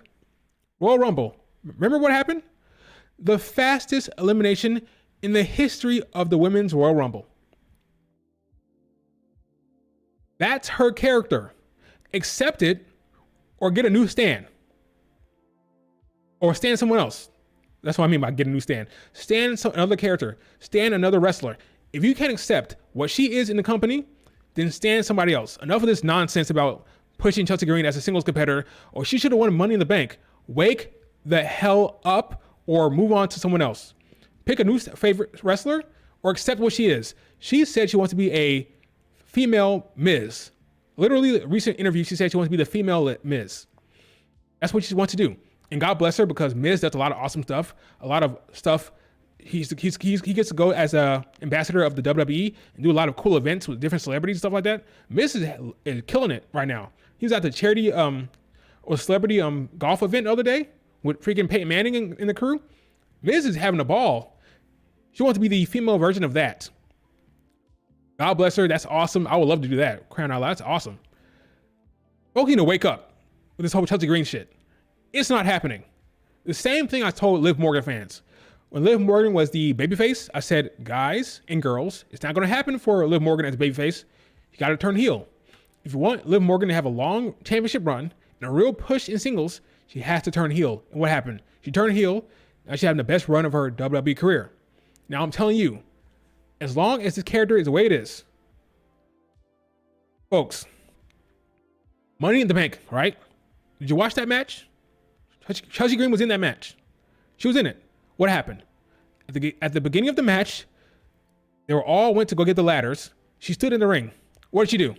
Royal Rumble. Remember what happened? The fastest elimination in the history of the Women's Royal Rumble. That's her character. Accept it or get a new stand. Or stand someone else. That's what I mean by get a new stand. Stand another character. Stand another wrestler. If you can't accept what she is in the company, then stand somebody else. Enough of this nonsense about pushing Chelsea Green as a singles competitor, or she should have won Money in the Bank. Wake the hell up or move on to someone else. Pick a new favorite wrestler or accept what she is. She said she wants to be a female Miz. Literally, a recent interview, she said she wants to be the female Miz. That's what she wants to do. And God bless her, because Miz does a lot of awesome stuff. A lot of stuff. He gets to go as a ambassador of the WWE and do a lot of cool events with different celebrities and stuff like that. Miz is killing it right now. He was at the charity or celebrity golf event the other day with freaking Peyton Manning in the crew. Miz is having a ball. She wants to be the female version of that. God bless her. That's awesome. I would love to do that. Crying out loud. That's awesome. Folks need to wake up with this whole Chelsea Green shit. It's not happening. The same thing I told Liv Morgan fans. When Liv Morgan was the babyface, I said, guys and girls, it's not going to happen for Liv Morgan as a babyface. You got to turn heel. If you want Liv Morgan to have a long championship run and a real push in singles, she has to turn heel. And what happened? She turned heel. Now she's having the best run of her WWE career. Now I'm telling you, as long as this character is the way it is, folks, Money in the Bank, right? Did you watch that match? Chelsea Green was in that match. She was in it. What happened? At the beginning of the match, they were all went to go get the ladders. She stood in the ring. What did she do?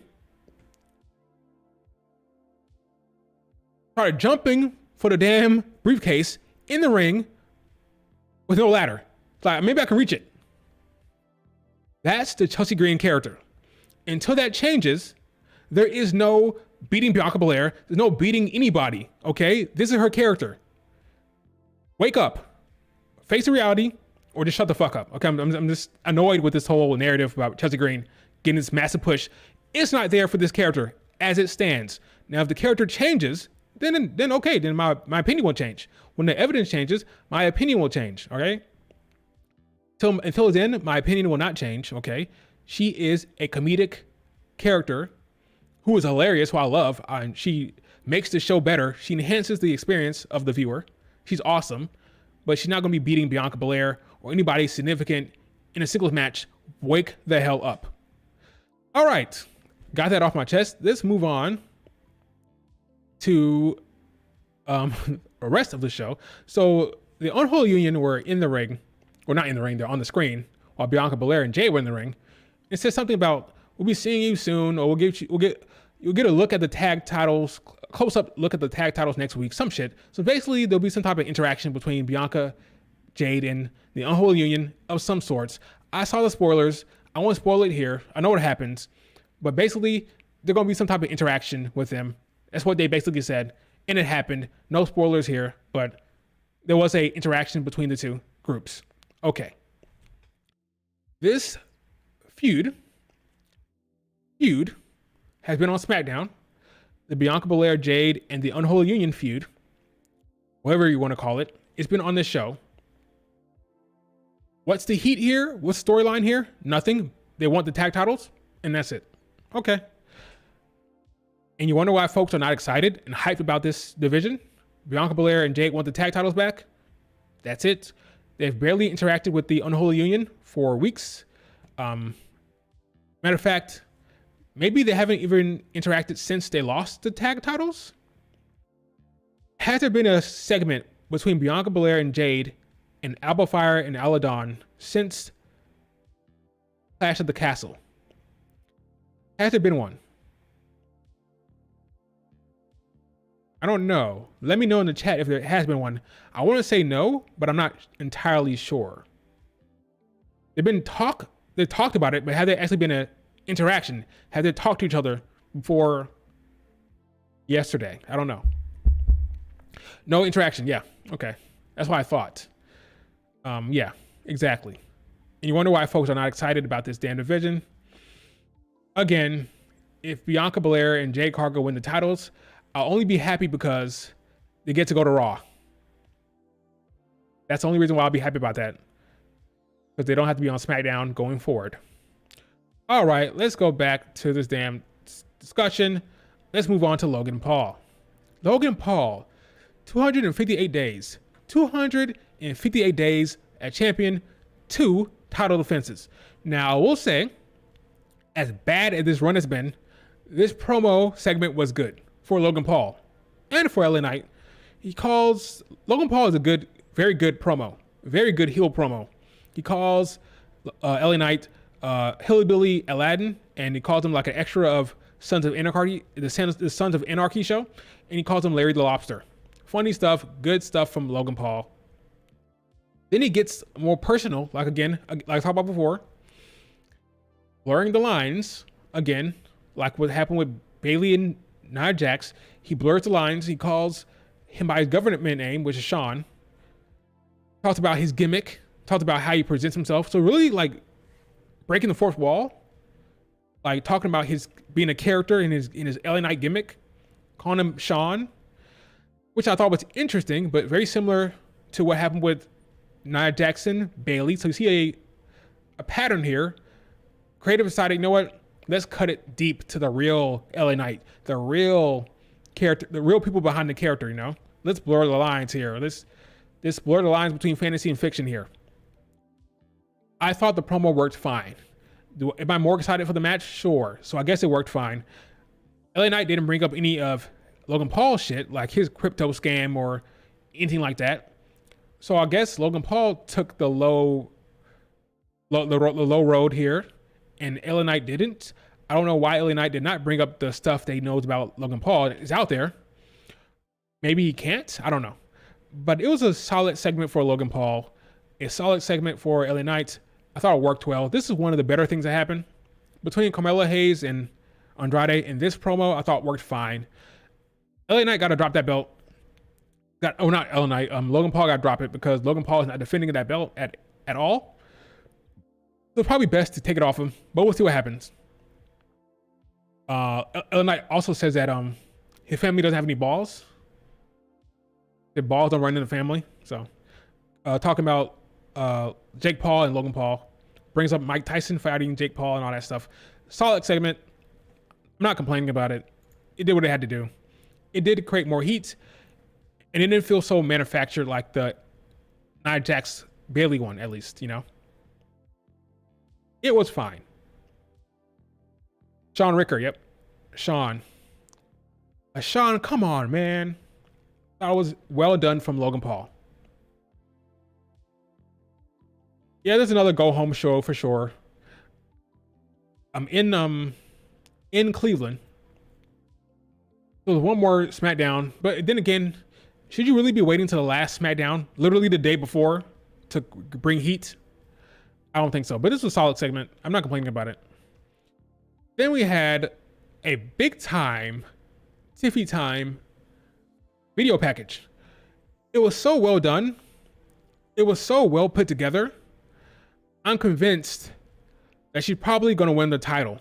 Started jumping for the damn briefcase in the ring with no ladder. It's like, maybe I can reach it. That's the Chelsea Green character. Until that changes, there is no beating Bianca Belair. There's no beating anybody, okay? This is her character. Wake up. Face the reality, or just shut the fuck up. Okay, I'm just annoyed with this whole narrative about Chelsea Green getting this massive push. It's not there for this character as it stands. Now, if the character changes, then okay, then my opinion will change. When the evidence changes, my opinion will change, okay? Until then, my opinion will not change, okay? She is a comedic character who is hilarious, who I love. She makes the show better. She enhances the experience of the viewer. She's awesome. But she's not going to be beating Bianca Belair or anybody significant in a singles match. Wake the hell up. All right. Got that off my chest. Let's move on to the rest of the show. So the Unholy Union were in the ring, or not in the ring, they're on the screen, while Bianca Belair and Jay were in the ring. It says something about, we'll be seeing you soon, or you'll get a look at the tag titles, close-up look at the tag titles next week, some shit. So basically, there'll be some type of interaction between Bianca, Jade, and the Unholy Union of some sorts. I saw the spoilers. I won't spoil it here. I know what happens. But basically, there's going to be some type of interaction with them. That's what they basically said. And it happened. No spoilers here, but there was a interaction between the two groups. Okay. This feud has been on SmackDown. The Bianca Belair, Jade, and the Unholy Union feud, whatever you want to call it, it's been on this show. What's the heat here? What's the storyline here? Nothing. They want the tag titles, and that's it. Okay. And you wonder why folks are not excited and hyped about this division? Bianca Belair and Jade want the tag titles back. That's it. They've barely interacted with the Unholy Union for weeks. Matter of fact, maybe they haven't even interacted since they lost the tag titles. Has there been a segment between Bianca Belair and Jade and Alba Fire and Aladon since Clash of the Castle? Has there been one? I don't know. Let me know in the chat if there has been one. I want to say no, but I'm not entirely sure. They've talked about it, but have there actually been an interaction? Have they talked to each other before yesterday? I don't know. No interaction. Yeah. Okay. That's what I thought. Yeah, exactly. And you wonder why folks are not excited about this damn division. Again, if Bianca Belair and Jade Cargill win the titles, I'll only be happy because they get to go to Raw. That's the only reason why I'll be happy about that. Because they don't have to be on SmackDown going forward. All right, let's go back to this damn discussion. Let's move on to Logan Paul. Logan Paul, 258 days. 258 days at champion, 2 title defenses. Now, I will say, as bad as this run has been, this promo segment was good for Logan Paul and for LA Knight. Logan Paul is a good, very good promo, very good heel promo. He calls LA Knight Hillbilly Aladdin, and he calls him like an extra of Sons of Anarchy, the Sons of Anarchy show, and he calls him Larry the Lobster. Funny stuff, good stuff from Logan Paul. Then he gets more personal, like I talked about before, blurring the lines again, like what happened with Bayley and Nia Jax. He blurs the lines. He calls him by his government name, which is Sean. Talks about his gimmick. Talks about how he presents himself. So really, like, breaking the fourth wall, like talking about his being a character in his LA Knight gimmick, calling him Sean, which I thought was interesting, but very similar to what happened with Nia Jackson, Bayley. So you see a pattern here. Creative decided, you know what? Let's cut it deep to the real LA Knight, the real character, the real people behind the character, you know? Let's blur the lines here. Let's blur the lines between fantasy and fiction here. I thought the promo worked fine. Am I more excited for the match? Sure. So I guess it worked fine. LA Knight didn't bring up any of Logan Paul's shit, like his crypto scam or anything like that. So I guess Logan Paul took the low road here, and LA Knight didn't. I don't know why LA Knight did not bring up the stuff that he knows about Logan Paul. It's out there. Maybe he can't. I don't know. But it was a solid segment for Logan Paul, a solid segment for LA Knight. I thought it worked well. This is one of the better things that happened between Carmelo Hayes and Andrade. In this promo, I thought worked fine. LA Knight got to drop that belt. Not LA Knight. Logan Paul got to drop it because Logan Paul is not defending that belt at all. So it's probably best to take it off him, but we'll see what happens. LA Knight also says that his family doesn't have any balls. The balls don't run in the family. So talking about Jake Paul and Logan Paul, brings up Mike Tyson fighting Jake Paul and all that stuff. Solid segment. I'm not complaining about it. It did what it had to do. It did create more heat, and it didn't feel so manufactured like the Nia Jax Bayley one, at least, you know? It was fine. Sean Ricker, yep. Sean. Sean, come on, man. That was well done from Logan Paul. Yeah, there's another go-home show for sure. I'm in Cleveland. So there's one more SmackDown, but then again, should you really be waiting till the last SmackDown, literally the day before, to bring heat? I don't think so, but this was a solid segment. I'm not complaining about it. Then we had a big time, Tiffy time video package. It was so well done. It was so well put together. I'm convinced that she's probably going to win the title.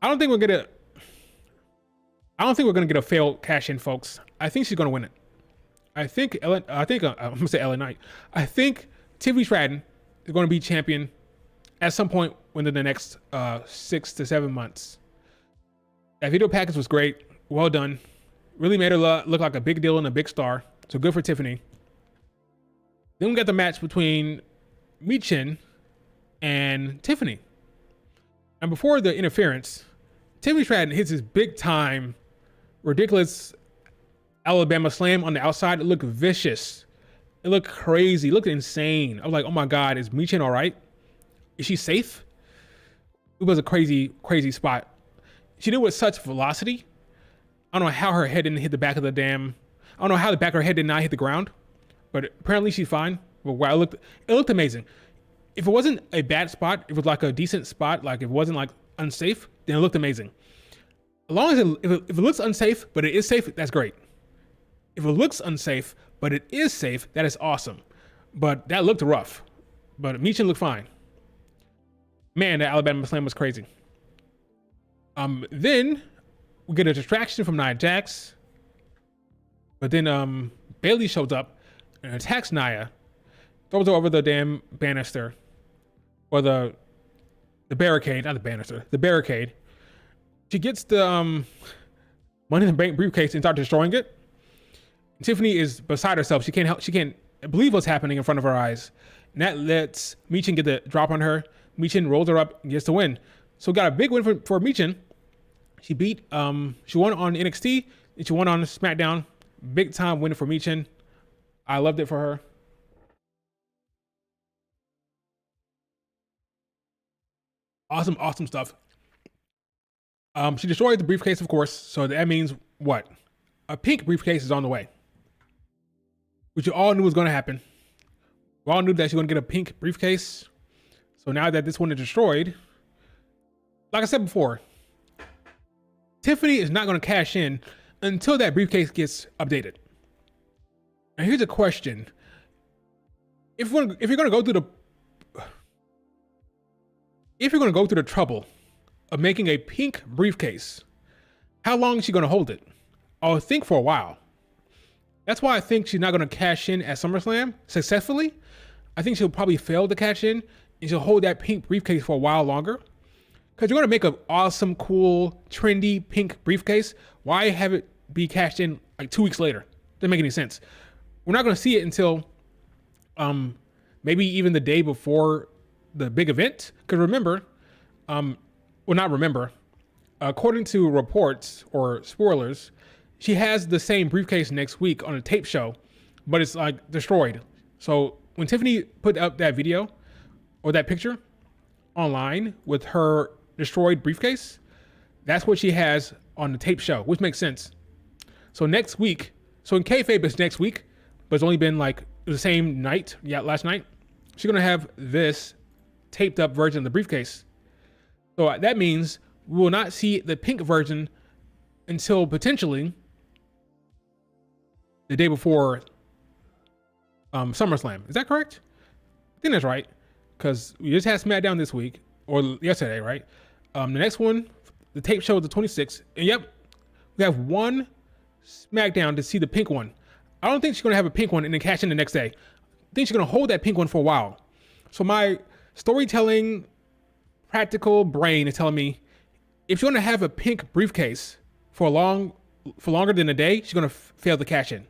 I don't think we're going to get a failed cash in, folks. I think she's going to win it. I'm going to say LA Knight. I think Tiffany Stratton is going to be champion at some point within the next 6 to 7 months. That video package was great. Well done. Really made her look like a big deal and a big star. So good for Tiffany. Then we got the match between Michin and Tiffany. And before the interference, Tiffany Stratton hits his big time, ridiculous Alabama slam on the outside. It looked vicious. It looked crazy. It looked insane. I was like, oh my God, is Michin all right? Is she safe? It was a crazy, crazy spot. She did it with such velocity. I don't know how her head didn't hit the back of the damn. I don't know how the back of her head did not hit the ground, but apparently she's fine. But wow, it looked amazing. If it wasn't a bad spot, if it was like a decent spot, like if it wasn't like unsafe, then it looked amazing. As long as if it looks unsafe, but it is safe, that's great. If it looks unsafe, but it is safe, that is awesome. But that looked rough. But Michin looked fine. Man, that Alabama slam was crazy. Then we get a distraction from Nia Jax. But then Bayley shows up and attacks Nia. Throws her over the damn banister. Or the barricade, not the banister, the barricade. She gets the Money in the Bank briefcase and starts destroying it. And Tiffany is beside herself. She can't believe what's happening in front of her eyes. And that lets Michin get the drop on her. Michin rolls her up and gets the win. So got a big win for Michin. She won on NXT and she won on SmackDown. Big time win for Michin. I loved it for her. Awesome, awesome stuff. She destroyed the briefcase, of course. So that means what? A pink briefcase is on the way. Which you all knew was going to happen. We all knew that she was going to get a pink briefcase. So now that this one is destroyed, like I said before, Tiffany is not going to cash in until that briefcase gets updated. Now here's a question. If you're going to go through the trouble of making a pink briefcase, how long is she going to hold it? I think for a while. That's why I think she's not going to cash in at SummerSlam successfully. I think she'll probably fail to cash in and she'll hold that pink briefcase for a while longer. Because you're going to make an awesome, cool, trendy pink briefcase. Why have it be cashed in like 2 weeks later? Doesn't make any sense. We're not going to see it until maybe even the day before the big event. Because remember, according to reports or spoilers, she has the same briefcase next week on a tape show, but it's like destroyed. So when Tiffany put up that video or that picture online with her destroyed briefcase, that's what she has on the tape show, which makes sense. So next week, so in kayfabe it's next week, but it's only been like the same night, last night. She's gonna have this taped up version of the briefcase. So that means we will not see the pink version until potentially the day before SummerSlam. Is that correct? I think that's right. Because we just had SmackDown this week, or yesterday, right? The next one, the tape show is the 26th. And yep, we have one SmackDown to see the pink one. I don't think she's going to have a pink one and then cash in the next day. I think she's going to hold that pink one for a while. So my storytelling, practical brain is telling me if she's going to have a pink briefcase for longer than a day, she's going to fail to cash in.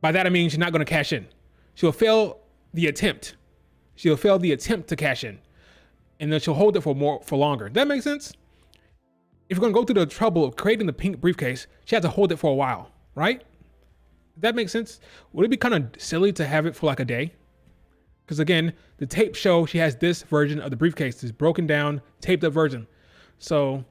By that I mean she's not going to cash in. She'll fail the attempt. She'll fail the attempt to cash in, and then she'll hold it for longer. Does that make sense? If you're going to go through the trouble of creating the pink briefcase, she has to hold it for a while, right? Does that make sense? Would it be kind of silly to have it for like a day? Because again, the tape show, she has this version of the briefcase, this broken down, taped up version. So if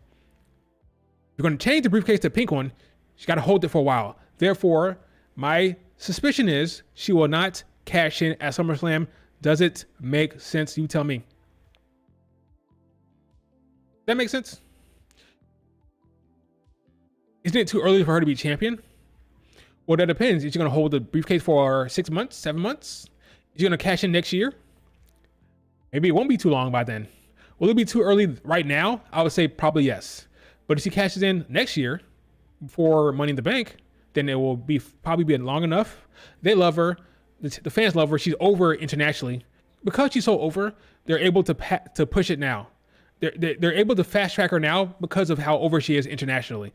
you're going to change the briefcase to a pink one, she got to hold it for a while. Therefore, my suspicion is she will not cash in at SummerSlam. Does it make sense? You tell me. That makes sense? Isn't it too early for her to be champion? Well, that depends. Is she going to hold the briefcase for 6 months, 7 months? Is she going to cash in next year? Maybe it won't be too long by then. Will it be too early right now? I would say probably yes. But if she cashes in next year for Money in the Bank, then it will probably be long enough. They love her. The fans love her. She's over internationally. Because she's so over, they're able to push it now. They're able to fast track her now because of how over she is internationally.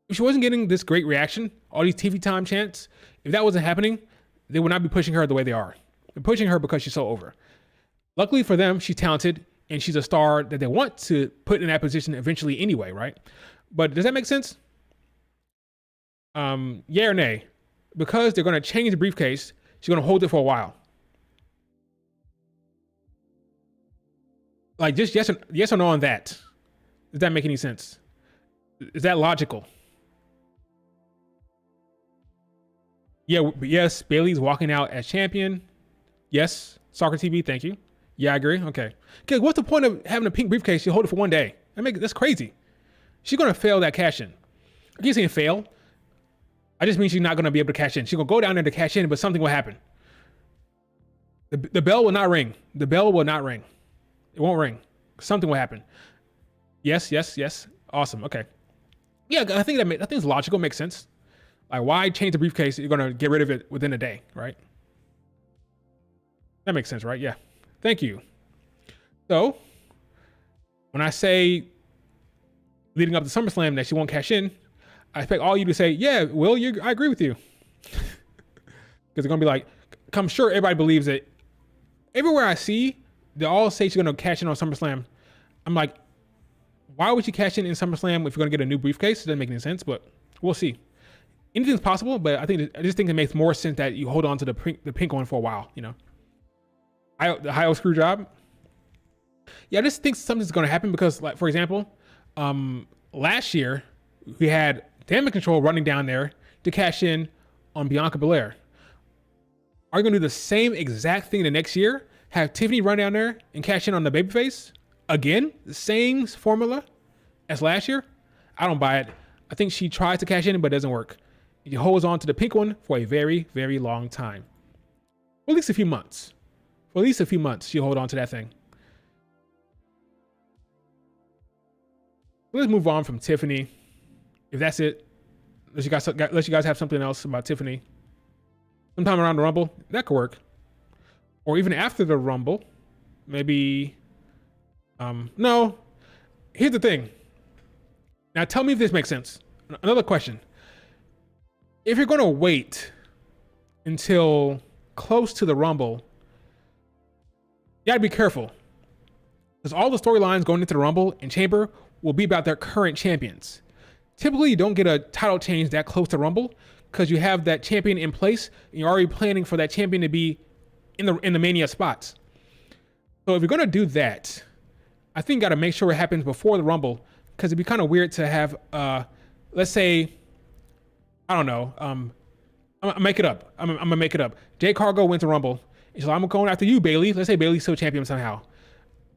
If she wasn't getting this great reaction, all these TV time chants, if that wasn't happening, they would not be pushing her the way they are. They're pushing her because she's so over. Luckily for them, she's talented and she's a star that they want to put in that position eventually anyway, right? But does that make sense? Yeah or nay? Because they're going to change the briefcase, she's going to hold it for a while. Like, just yes or no on that. Does that make any sense? Is that logical? Yeah, yes, Bayley's walking out as champion. Yes, Soccer TV, thank you. Yeah, I agree. Okay. Okay, what's the point of having a pink briefcase? You hold it for one day. That's crazy. She's gonna fail that cash in. I can't say fail. I just mean she's not gonna be able to cash in. She's gonna go down there to cash in, but something will happen. The bell will not ring. The bell will not ring. It won't ring. Something will happen. Yes. Awesome. Okay. Yeah, I think it's logical. Makes sense. Like, why change the briefcase? You're gonna get rid of it within a day, right? That makes sense, right? Yeah. Thank you. So, when I say leading up to SummerSlam that she won't cash in, I expect all you to say, yeah, Will, I agree with you. Because they're going to be like, I'm sure everybody believes it. Everywhere I see, they all say she's going to cash in on SummerSlam. I'm like, why would she cash in SummerSlam if you're going to get a new briefcase? It doesn't make any sense, but we'll see. Anything's possible, but I just think it makes more sense that you hold on to the pink one for a while, you know? The high screw job. Yeah, I just think something's going to happen because, like, for example, last year we had Damage Control running down there to cash in on Bianca Belair. Are you going to do the same exact thing the next year? Have Tiffany run down there and cash in on the babyface? Again, the same formula as last year? I don't buy it. I think she tries to cash in, but it doesn't work. She holds on to the pink one for a very, very long time. Or at least a few months. For at least a few months, she'll hold on to that thing. Let's move on from Tiffany. If that's it, unless you guys have something else about Tiffany. Sometime around the Rumble, that could work. Or even after the Rumble, maybe. No. Here's the thing. Now tell me if this makes sense. Another question. If you're going to wait until close to the Rumble, you gotta be careful. Because all the storylines going into the Rumble and Chamber will be about their current champions. Typically, you don't get a title change that close to Rumble because you have that champion in place and you're already planning for that champion to be in the Mania spots. So if you're gonna do that, I think you gotta make sure it happens before the Rumble because it'd be kind of weird to have, let's say, I don't know, I'm gonna make it up. I'm gonna make it up. Jay Cargo went to Rumble. So I'm going after you, Bayley. Let's say Bayley's still champion somehow.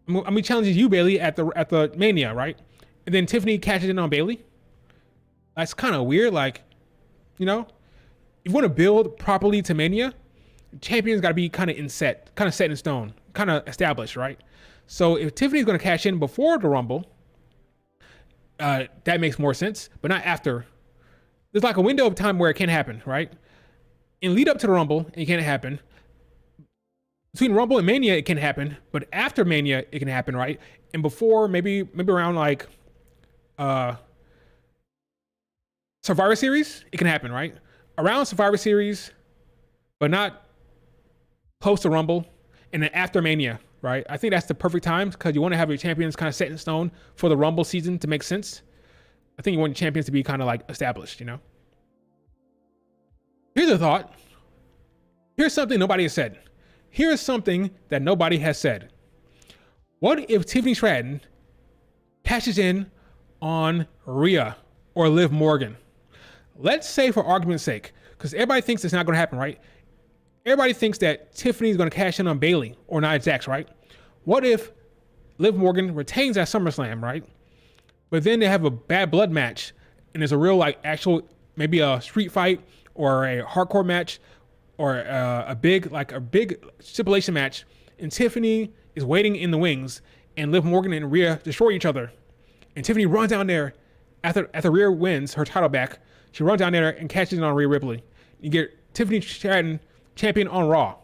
I'm gonna challenge you, Bayley, at the Mania, right? And then Tiffany catches in on Bayley. That's kind of weird. Like, you know, if you want to build properly to Mania, champions got to be kind of set in stone, kind of established, right? So if Tiffany's gonna cash in before the Rumble, that makes more sense, but not after. There's like a window of time where it can happen, right? In lead up to the Rumble, it can't happen. Between Rumble and Mania, it can happen, but after Mania, it can happen, right? And before, maybe around like Survivor Series, it can happen, right? Around Survivor Series, but not close to Rumble, and then after Mania, right? I think that's the perfect time because you want to have your champions kind of set in stone for the Rumble season to make sense. I think you want your champions to be kind of like established, you know? Here's a thought. Here's something nobody has said. Here's something that nobody has said. What if Tiffany Stratton cashes in on Rhea or Liv Morgan? Let's say, for argument's sake, because everybody thinks it's not going to happen, right? Everybody thinks that Tiffany's going to cash in on Bayley or Nia Jax, right? What if Liv Morgan retains at SummerSlam, right? But then they have a bad blood match and there's a real, like, actual, maybe a street fight or a hardcore match or a big stipulation match, and Tiffany is waiting in the wings, and Liv Morgan and Rhea destroy each other, and Tiffany runs down there after Rhea wins her title back. She runs down there and catches in on Rhea Ripley. You get Tiffany Stratton champion on Raw.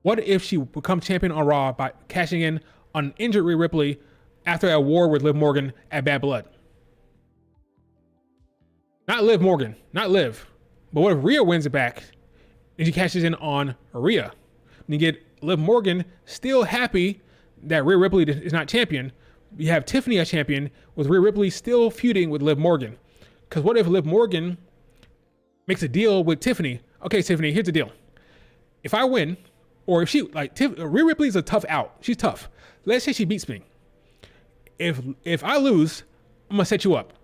What if she becomes champion on Raw by cashing in on injured Rhea Ripley after a war with Liv Morgan at Bad Blood? Not Liv Morgan, not Liv. But what if Rhea wins it back and she cashes in on Rhea? And you get Liv Morgan still happy that Rhea Ripley is not champion. You have Tiffany as champion with Rhea Ripley still feuding with Liv Morgan. Because what if Liv Morgan makes a deal with Tiffany? Okay, Tiffany, here's the deal. If I win, or if she, Rhea Ripley's a tough out. She's tough. Let's say she beats me. If I lose, I'm going to set you up.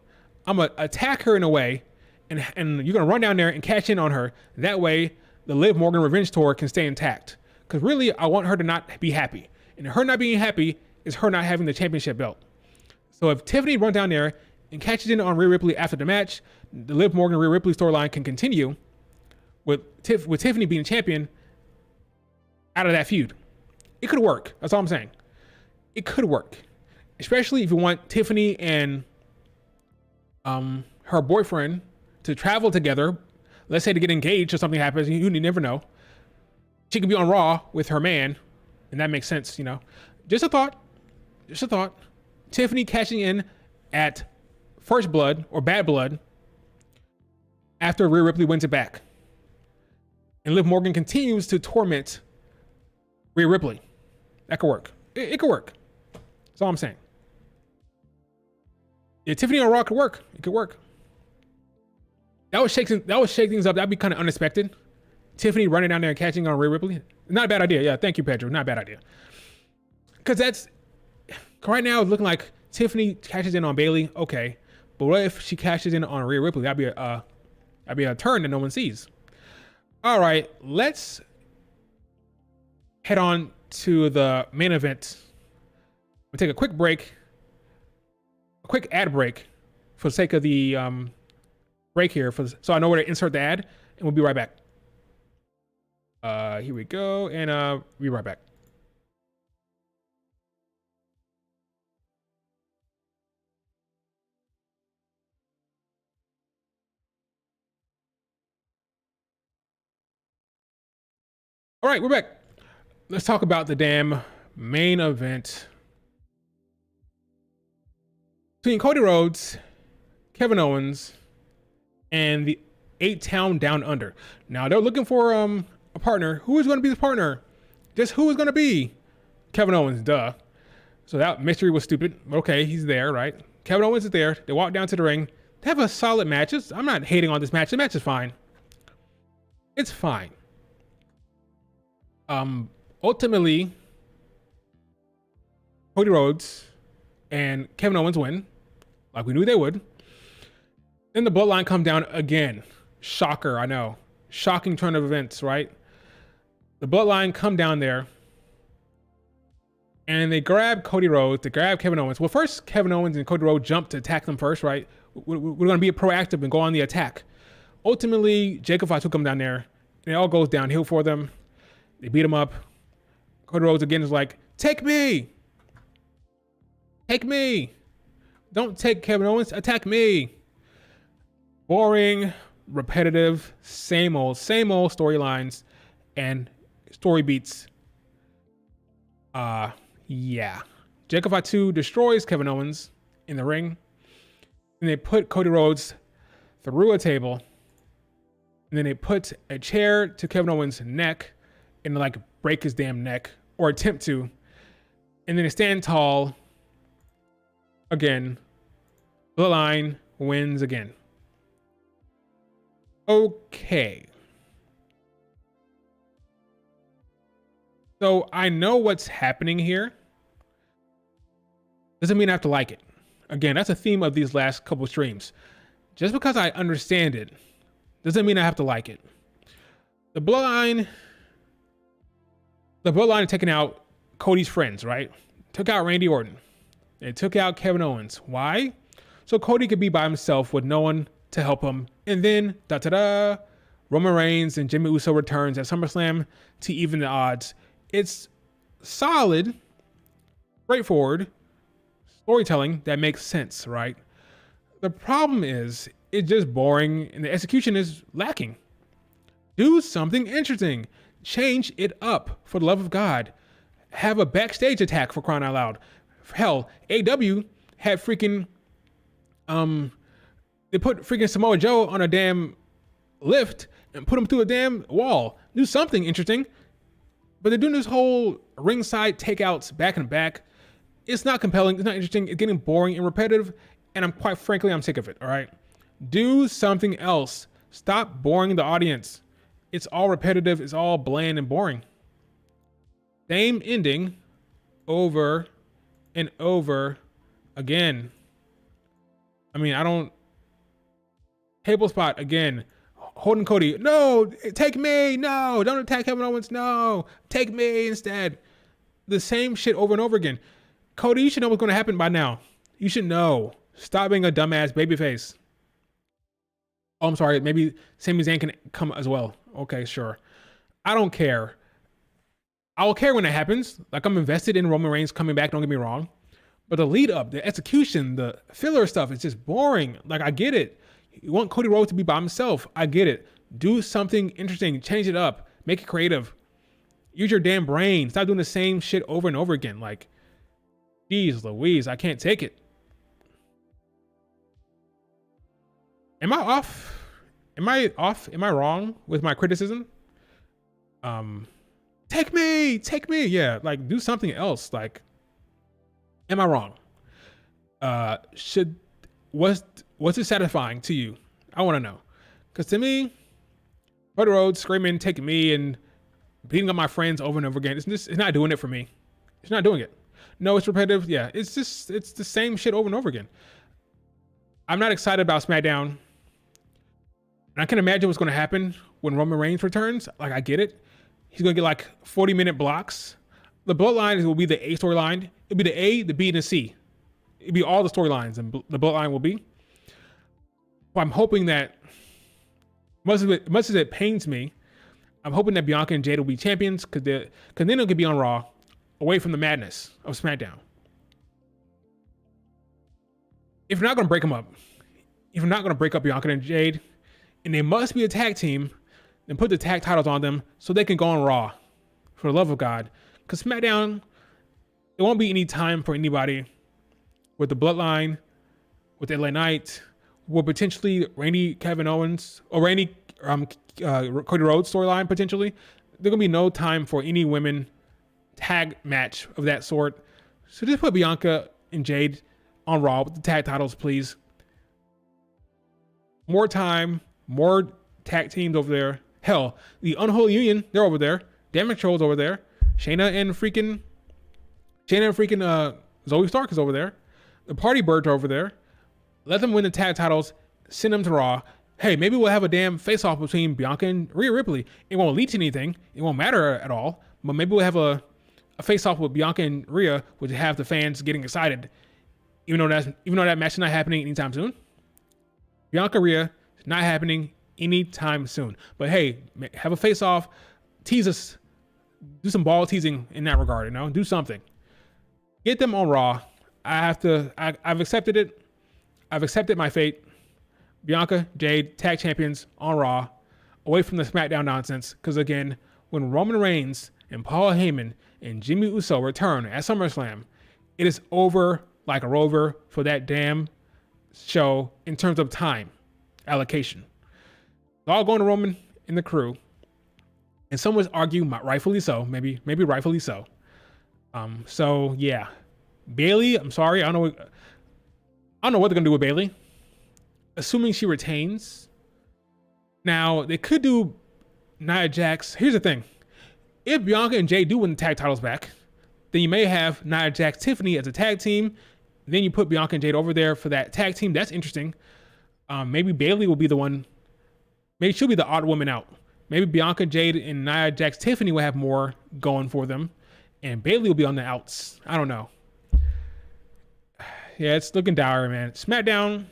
I'm going to attack her in a way, and you're going to run down there and cash in on her. That way, the Liv Morgan revenge tour can stay intact. Because really, I want her to not be happy. And her not being happy is her not having the championship belt. So if Tiffany runs down there and catches in on Rhea Ripley after the match, the Liv Morgan Rhea Ripley storyline can continue with Tiffany being champion out of that feud. It could work. That's all I'm saying. It could work. Especially if you want Tiffany and her boyfriend to travel together. Let's say to get engaged or something happens. You never know. She could be on Raw with her man, and that makes sense, you know. Just a thought. Tiffany cashing in at First Blood or Bad Blood after Rhea Ripley wins it back. And Liv Morgan continues to torment Rhea Ripley. That could work. It could work. That's all I'm saying. Yeah, Tiffany on Raw could work. It could work. That would shake things up. That'd be kind of unexpected. Tiffany running down there and catching on Rhea Ripley. Not a bad idea. Yeah, thank you, Pedro. Not a bad idea. Because that's right now it's looking like Tiffany cashes in on Bayley. Okay, but what if she cashes in on Rhea Ripley? That'd be a turn that no one sees. All right, let's head on to the main event. We'll take a quick break, a quick ad break for the sake of the break here, so I know where to insert the ad, and we'll be right back. Here we go, and we'll be right back. All right, we're back. Let's talk about the damn main event between Cody Rhodes, Kevin Owens, and the 8-Town Down Under. Now they're looking for a partner. Who is going to be the partner? Just who is going to be? Kevin Owens, duh. So that mystery was stupid. Okay, he's there, right? Kevin Owens is there. They walk down to the ring. They have a solid match. I'm not hating on this match. The match is fine. It's fine. Ultimately, Cody Rhodes and Kevin Owens win, like we knew they would. Then the Bloodline come down again. Shocker, I know. Shocking turn of events, right? The Bloodline come down there and they grab Cody Rhodes, they grab Kevin Owens. Well, first Kevin Owens and Cody Rhodes jump to attack them first, right? We're going to be proactive and go on the attack. Ultimately, Jacob Fatu come down there and it all goes downhill for them. They beat him up. Cody Rhodes again is like, take me. Take me. Don't take Kevin Owens, attack me. Boring, repetitive, same old storylines and story beats. Yeah. Jacob Fatu destroys Kevin Owens in the ring. And they put Cody Rhodes through a table. And then they put a chair to Kevin Owens' neck and like break his damn neck or attempt to. And then they stand tall again. Bloodline wins again. Okay. So I know what's happening here. Doesn't mean I have to like it. Again, that's a theme of these last couple streams. Just because I understand it doesn't mean I have to like it. The Bloodline taking out Cody's friends, right? Took out Randy Orton. They took out Kevin Owens. Why? So Cody could be by himself with no one to help him. And then, Roman Reigns and Jimmy Uso returns at SummerSlam to even the odds. It's solid, straightforward storytelling that makes sense, right? The problem is, it's just boring and the execution is lacking. Do something interesting. Change it up, for the love of God. Have a backstage attack, for crying out loud. Hell, AW had freaking they put freaking Samoa Joe on a damn lift and put him through a damn wall. Do something interesting. But they're doing this whole ringside takeouts back and back. It's not compelling. It's not interesting. It's getting boring and repetitive. And quite frankly, I'm sick of it. All right. Do something else. Stop boring the audience. It's all repetitive. It's all bland and boring. Same ending over and over again. I mean, table spot again. Holding Cody. No, take me. No, don't attack Kevin Owens. No, take me instead. The same shit over and over again. Cody, you should know what's going to happen by now. You should know. Stop being a dumbass babyface. Oh, I'm sorry. Maybe Sami Zayn can come as well. Okay, sure. I don't care. I will care when that happens. Like, I'm invested in Roman Reigns coming back. Don't get me wrong. But the lead up, the execution, the filler stuff is just boring. Like, I get it. You want Cody Rhodes to be by himself. I get it. Do something interesting. Change it up. Make it creative. Use your damn brain. Stop doing the same shit over and over again. Like, geez Louise, I can't take it. Am I off? Am I wrong with my criticism? Take me. Yeah, like, do something else. Like, am I wrong? Was it satisfying to you? I want to know. Because to me, Cody Rhodes screaming, take me, and beating up my friends over and over again, it's not doing it for me. It's not doing it. No, it's repetitive. Yeah, it's the same shit over and over again. I'm not excited about SmackDown. And I can imagine what's going to happen when Roman Reigns returns. Like, I get it. He's going to get like 40-minute blocks. The Bloodline will be the A storyline. It'll be the A, the B, and the C. It'll be all the storylines, and the Bloodline will be. Well, I'm hoping that, much as it pains me, I'm hoping that Bianca and Jade will be champions, because then they could be on Raw, away from the madness of SmackDown. If you're not going to break them up, if you're not going to break up Bianca and Jade, and they must be a tag team, then put the tag titles on them so they can go on Raw, for the love of God. Because SmackDown, there won't be any time for anybody with the Bloodline, with LA Knight, with potentially Kevin Owens, or Cody Rhodes storyline potentially. There's gonna be no time for any women tag match of that sort. So just put Bianca and Jade on Raw with the tag titles, please. More time, more tag teams over there. Hell, the Unholy Union, they're over there. Damage Control's over there. Shayna and freaking Zoe Stark is over there. The Party Birds are over there. Let them win the tag titles. Send them to Raw. Hey, maybe we'll have a damn face-off between Bianca and Rhea Ripley. It won't lead to anything. It won't matter at all. But maybe we'll have a face-off with Bianca and Rhea, which will have the fans getting excited. Even though that match is not happening anytime soon. Bianca Rhea is not happening anytime soon. But hey, have a face-off. Tease us. Do some ball teasing in that regard, do something. Get them on Raw. I've accepted it. I've accepted my fate. Bianca, Jade, tag champions on Raw, away from the SmackDown nonsense. Because again, when Roman Reigns and Paul Heyman and Jimmy Uso return at SummerSlam, it is over like a rover for that damn show in terms of time allocation. It's all going to Roman and the crew. And some would argue, rightfully so, maybe rightfully so. So yeah, Bayley. I'm sorry, I don't know what they're gonna do with Bayley. Assuming she retains. Now they could do Nia Jax. Here's the thing: if Bianca and Jay do win the tag titles back, then you may have Nia Jax, Tiffany as a tag team. Then you put Bianca and Jade over there for that tag team. That's interesting. Maybe Bayley will be the one. Maybe she'll be the odd woman out. Maybe Bianca, Jade, and Nia Jax, Tiffany will have more going for them. And Bayley will be on the outs. I don't know. Yeah, it's looking dire, man. SmackDown.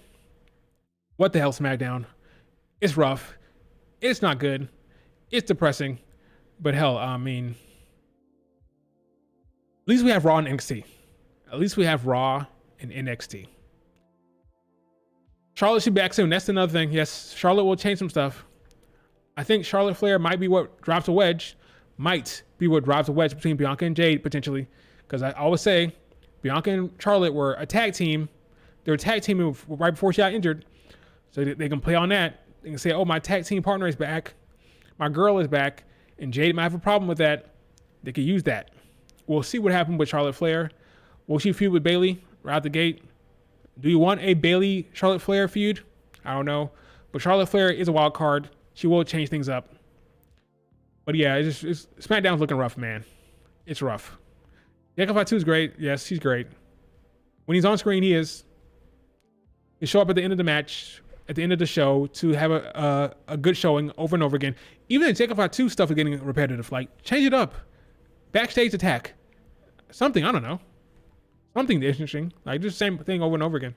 What the hell, SmackDown? It's rough. It's not good. It's depressing. But hell, I mean, at least we have Raw and NXT. At least we have Raw and NXT. Charlotte should be back soon. That's another thing. Yes, Charlotte will change some stuff. I think Charlotte Flair might be what drops a wedge, might be what drives the wedge between Bianca and Jade potentially. Because I always say Bianca and Charlotte were a tag team. They were tag teaming right before she got injured. So they can play on that. They can say, oh, my tag team partner is back. My girl is back. And Jade might have a problem with that. They could use that. We'll see what happened with Charlotte Flair. Will she feud with Bayley right out the gate? Do you want a Bayley-Charlotte Flair feud? I don't know. But Charlotte Flair is a wild card. She will change things up. But yeah, SmackDown's looking rough, man. It's rough. Bianca Belair is great. Yes, she's great. When he's on screen, he is. He show up at the end of the match, at the end of the show, to have a good showing over and over again. Even the Jacob 2 stuff is getting repetitive. Like, change it up. Backstage attack. Something, I don't know. Something interesting. Like, just the same thing over and over again.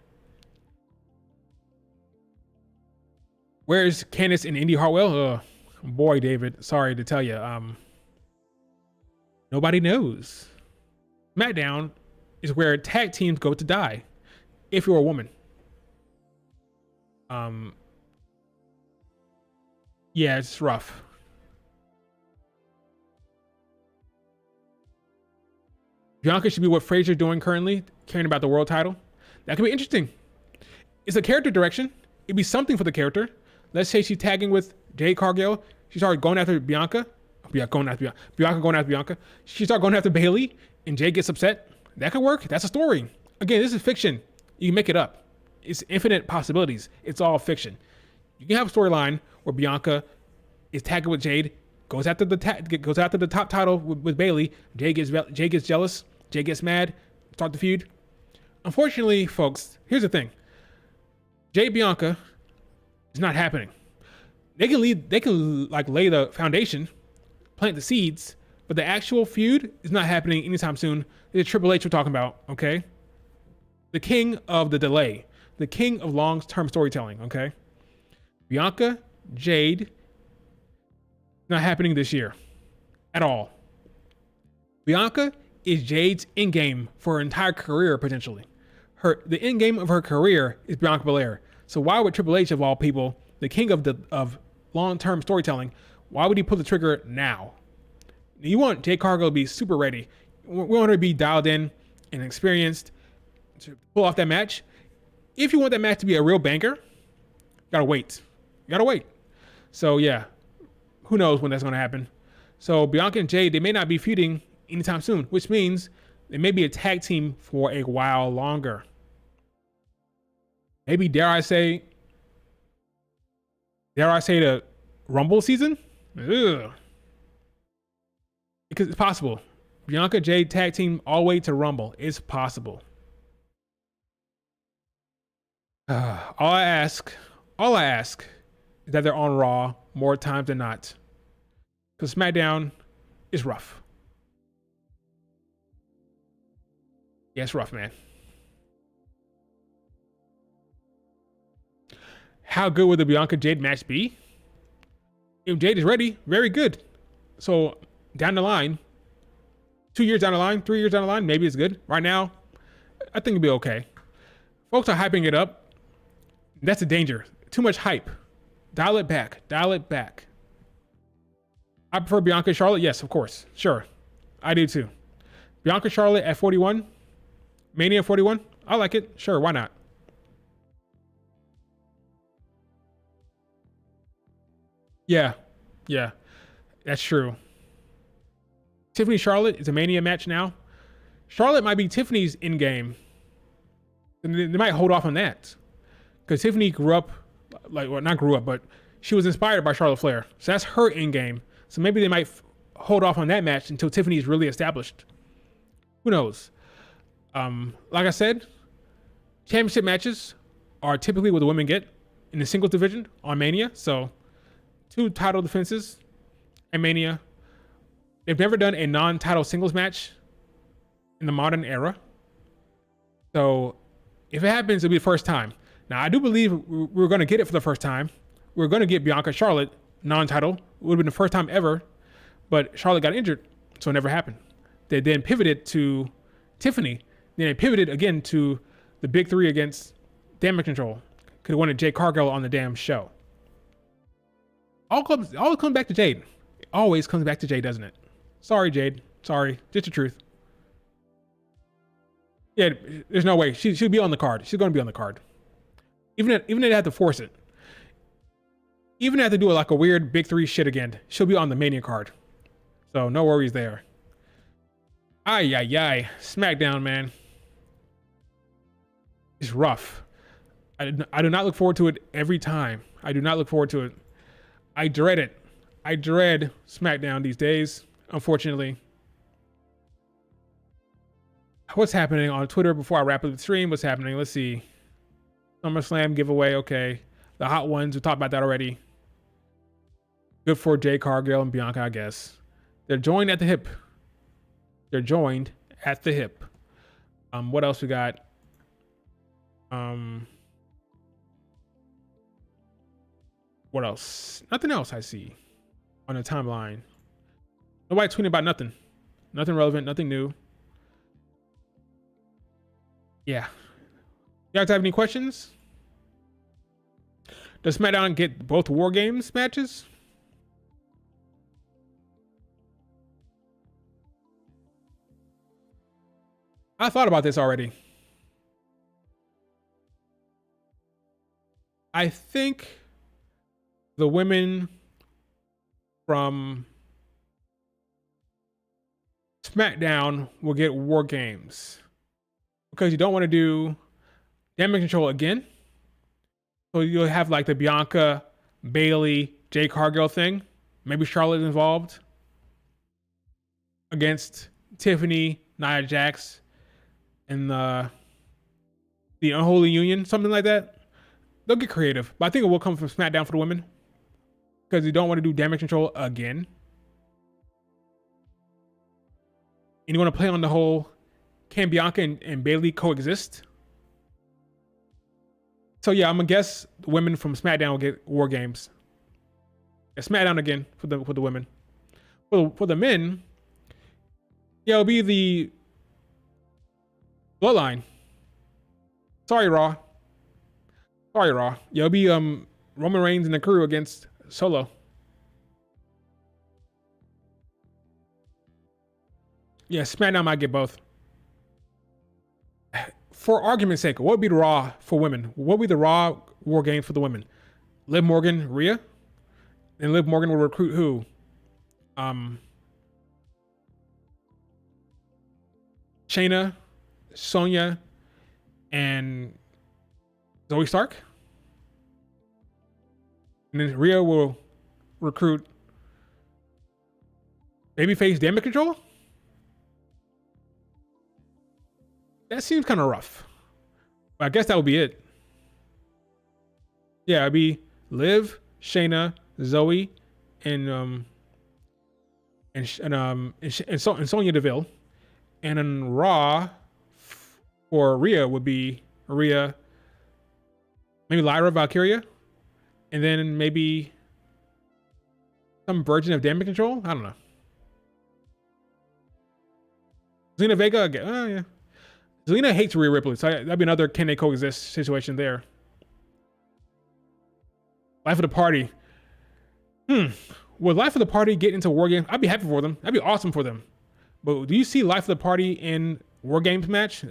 Where's Candice and Indy Hartwell? Boy, David, sorry to tell you. Nobody knows. SmackDown is where tag teams go to die. If you're a woman. Yeah, it's rough. Bianca should be what Fraser's doing currently, caring about the world title. That could be interesting. It's a character direction. It'd be something for the character. Let's say she's tagging with Jade Cargill. She started going after Bianca. Bianca going after Bianca. She started going after Bayley, and Jade gets upset. That could work. That's a story. Again, this is fiction. You can make it up. It's infinite possibilities. It's all fiction. You can have a storyline where Bianca is tagging with Jade, goes after the top title with Bayley. Jade gets jealous. Jade gets mad. Start the feud. Unfortunately, folks, here's the thing. Jade Bianca is not happening. They can like lay the foundation, plant the seeds, but the actual feud is not happening anytime soon. It's Triple H we're talking about, okay? The king of the delay, the king of long-term storytelling, okay? Bianca, Jade, not happening this year at all. Bianca is Jade's endgame for her entire career, potentially. The endgame of her career is Bianca Belair. So why would Triple H, of all people, the king of long-term storytelling, why would he pull the trigger now? You want Jade Cargill to be super ready. We want her to be dialed in and experienced to pull off that match. If you want that match to be a real banger, you gotta wait. So yeah, who knows when that's gonna happen. So Bianca and Jade, they may not be feuding anytime soon, which means they may be a tag team for a while longer. Maybe, dare I say the Rumble season? Ugh. Because it's possible. Bianca Jade tag team all the way to Rumble. It's possible. All I ask is that they're on Raw more times than not. Because SmackDown is rough. Yeah, it's rough, man. How good would the Bianca Jade match be? If Jade is ready, very good. So down the line, 2 years down the line, 3 years down the line, maybe it's good. Right now, I think it'll be okay. Folks are hyping it up. That's a danger. Too much hype. Dial it back. I prefer Bianca Charlotte. Yes, of course. Sure. I do too. Bianca Charlotte at 41. Mania 41. I like it. Sure. Why not? Yeah. That's true. Tiffany Charlotte is a Mania match now. Charlotte might be Tiffany's in game. They might hold off on that. Because Tiffany not grew up, but she was inspired by Charlotte Flair. So that's her in game. So maybe they might hold off on that match until Tiffany is really established. Who knows? Like I said, championship matches are typically what the women get in the singles division on Mania. So 2 title defenses at Mania. They've never done a non-title singles match in the modern era. So if it happens, it'll be the first time. Now, I do believe we're going to get it for the first time. We're going to get Bianca Charlotte non-title. It would have been the first time ever, but Charlotte got injured, so it never happened. They then pivoted to Tiffany. Then they pivoted again to the big 3 against Damage Control. Could have wanted Jade Cargill on the damn show. Always comes back to Jade. It always comes back to Jade, doesn't it? Sorry, Jade. Sorry. Just the truth. Yeah, there's no way. She'll be on the card. She's going to be on the card. Even if they have to force it. Even if they have to do like a weird big three shit again, she'll be on the Mania card. So no worries there. Ay. Smackdown, man. It's rough. I do not look forward to it every time. I do not look forward to it. I dread it. I dread SmackDown these days, unfortunately. What's happening on Twitter before I wrap up the stream? What's happening? Let's see. SummerSlam giveaway. Okay. The hot ones. We talked about that already. Good for Jay Cargill and Bianca, I guess. They're joined at the hip. They're joined at the hip. What else we got? What else? Nothing else I see on the timeline. Nobody tweeting about nothing. Nothing relevant, nothing new. Yeah. You guys have any questions? Does SmackDown get both War Games matches? I thought about this already. I think the women from SmackDown will get War Games because you don't want to do Damage Control again. So you'll have like the Bianca, Bayley, Jay Cargill thing. Maybe Charlotte is involved against Tiffany, Nia Jax, and the Unholy Union, something like that. They'll get creative, but I think it will come from SmackDown for the women because you don't want to do Damage Control again. And you want to play on the whole, can Bianca and Bayley coexist? So yeah, I'm gonna guess the women from SmackDown will get War Games. Yeah, SmackDown again for the women. For the men, yeah, it'll be the Bloodline. Sorry, Raw. Yeah, it'll be Roman Reigns and the crew against Solo. Yeah, SmackDown might get both. For argument's sake, what would be the Raw for women? What would be the Raw War Game for the women? Liv Morgan, Rhea? And Liv Morgan will recruit who? Shayna, Sonya, and Zoe Stark? And then Rhea will recruit Babyface Damage Control? That seems kind of rough. But I guess that would be it. Yeah, it'd be Liv, Shayna, Zoe, and Sonya Deville. And then Raw for Rhea would be Rhea, maybe Lyra Valkyria, and then maybe some version of Damage Control. I don't know. Zelina Vega again. Oh yeah. Zelina hates Rhea Ripley, so that'd be another can they coexist situation there. Life of the Party. Would Life of the Party get into War Games? I'd be happy for them. That'd be awesome for them. But do you see Life of the Party in War Games match?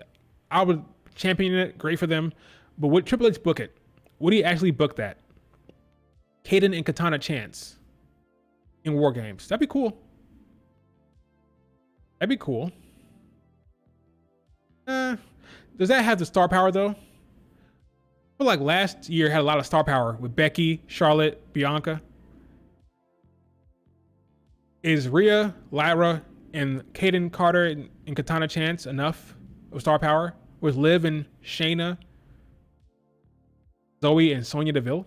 I would champion it. Great for them. But would Triple H book it? Would he actually book that? Kaden and Katana Chance in War Games. That'd be cool. That'd be cool. Does that have the star power though? I feel like last year had a lot of star power with Becky, Charlotte, Bianca. Is Rhea, Lyra, and Kaden Carter and Katana Chance enough of star power? Was Liv and Shayna, Zoe and Sonya Deville?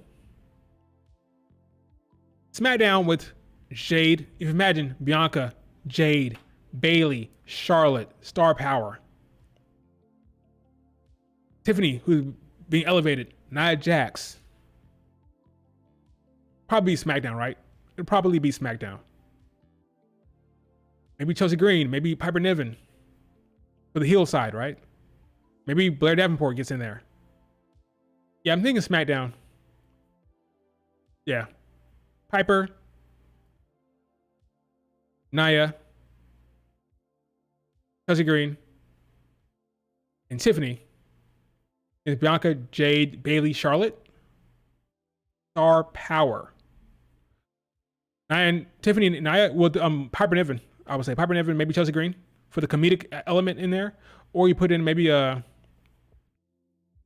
SmackDown with Jade. If you imagine Bianca, Jade, Bayley, Charlotte, star power. Tiffany, who's being elevated, Nia Jax. Probably SmackDown, right? It'd probably be SmackDown. Maybe Chelsea Green, maybe Piper Niven for the heel side, right? Maybe Blair Davenport gets in there. Yeah, I'm thinking SmackDown. Yeah. Piper, Nia, Chelsea Green, and Tiffany. It's Bianca, Jade, Bayley, Charlotte. Star power. And Tiffany and Nia, well, Piper Niven, I would say Piper Niven, maybe Chelsea Green for the comedic element in there, or you put in maybe the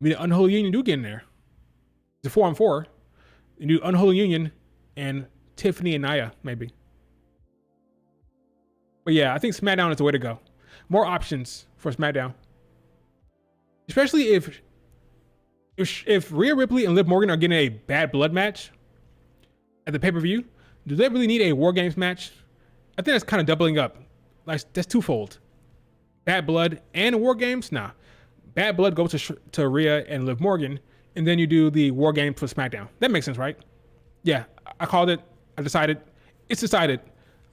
Unholy Union do get in there. It's a 4-on-4. You do Unholy Union and Tiffany and Nia, maybe. But yeah, I think SmackDown is the way to go. More options for SmackDown, especially if Rhea Ripley and Liv Morgan are getting a bad blood match at the pay-per-view. Do they really need a War Games match? I think that's kind of doubling up. Like, that's twofold. Bad blood and War Games? Nah. Bad blood goes to Rhea and Liv Morgan, and then you do the War Games for SmackDown. That makes sense, right? Yeah, I called it. I decided. It's decided.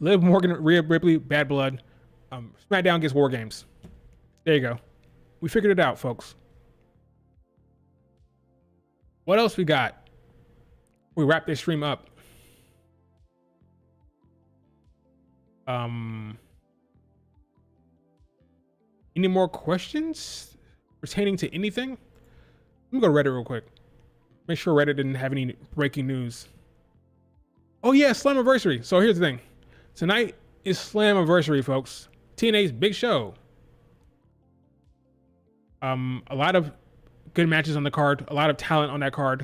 Liv Morgan, Rhea Ripley, bad blood. SmackDown gets War Games. There you go. We figured it out, folks. What else we got? We wrap this stream up. Any more questions pertaining to anything? Let me go to Reddit real quick. Make sure Reddit didn't have any breaking news. Oh yeah, Slammiversary. So here's the thing. Tonight is Slammiversary, folks. TNA's big show. A lot of good matches on the card. A lot of talent on that card.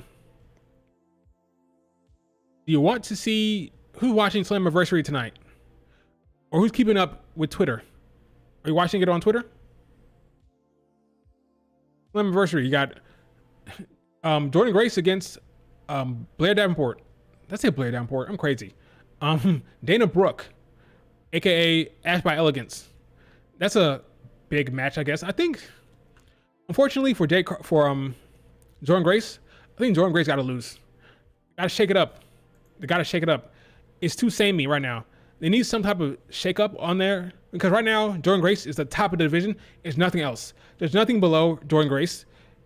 Do you want to see who's watching Slammiversary tonight? Or who's keeping up with Twitter? Are you watching it on Twitter? Slammiversary, you got Jordan Grace against Blair Davenport. Let's say Blair Davenport. I'm crazy. Dana Brooke, aka Ash by Elegance. That's a big match, I guess. I think, unfortunately for Jordan Grace, I think Jordan Grace got to lose. Got to shake it up. They got to shake it up. It's too samey right now. They need some type of shake up on there, because right now Jordan Grace is the top of the division. There's nothing else. There's nothing below Jordan Grace,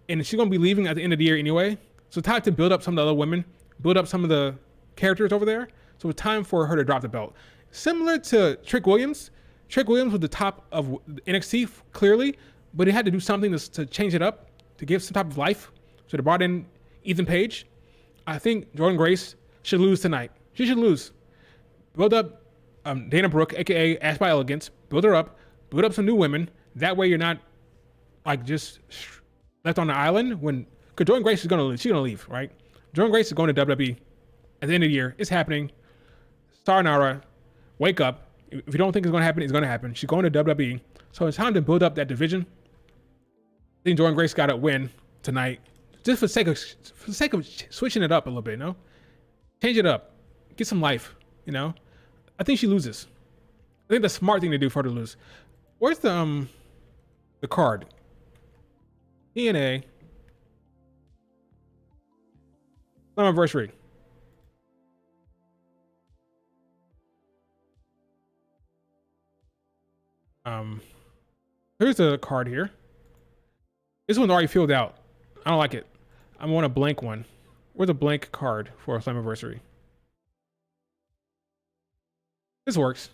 and she's gonna be leaving at the end of the year anyway. So it's time to build up some of the other women, build up some of the characters over there. So it's time for her to drop the belt. Similar to Trick Williams. Trick Williams was the top of NXT clearly, but he had to do something to change it up, to give some type of life. So they brought in Ethan Page. I think Jordan Grace should lose tonight. She should lose. Build up Dana Brooke, aka Ash by Elegance. Build her up. Build up some new women. That way you're not like just left on the island when, because Jordan Grace is gonna leave. She's gonna leave, right? Jordan Grace is going to WWE at the end of the year. It's happening. Sayonara, wake up. If you don't think it's gonna happen, it's gonna happen. She's going to WWE. So it's time to build up that division. I think Jordan Grace got to win tonight, just for the sake of switching it up a little bit, you know? Change it up. Get some life, you know? I think she loses. I think the smart thing to do for her to lose. Where's the card? TNA Slammiversary. Here's the card here. This one's already filled out. I don't like it. I want a blank one. Where's a blank card for a Slammiversary? This works.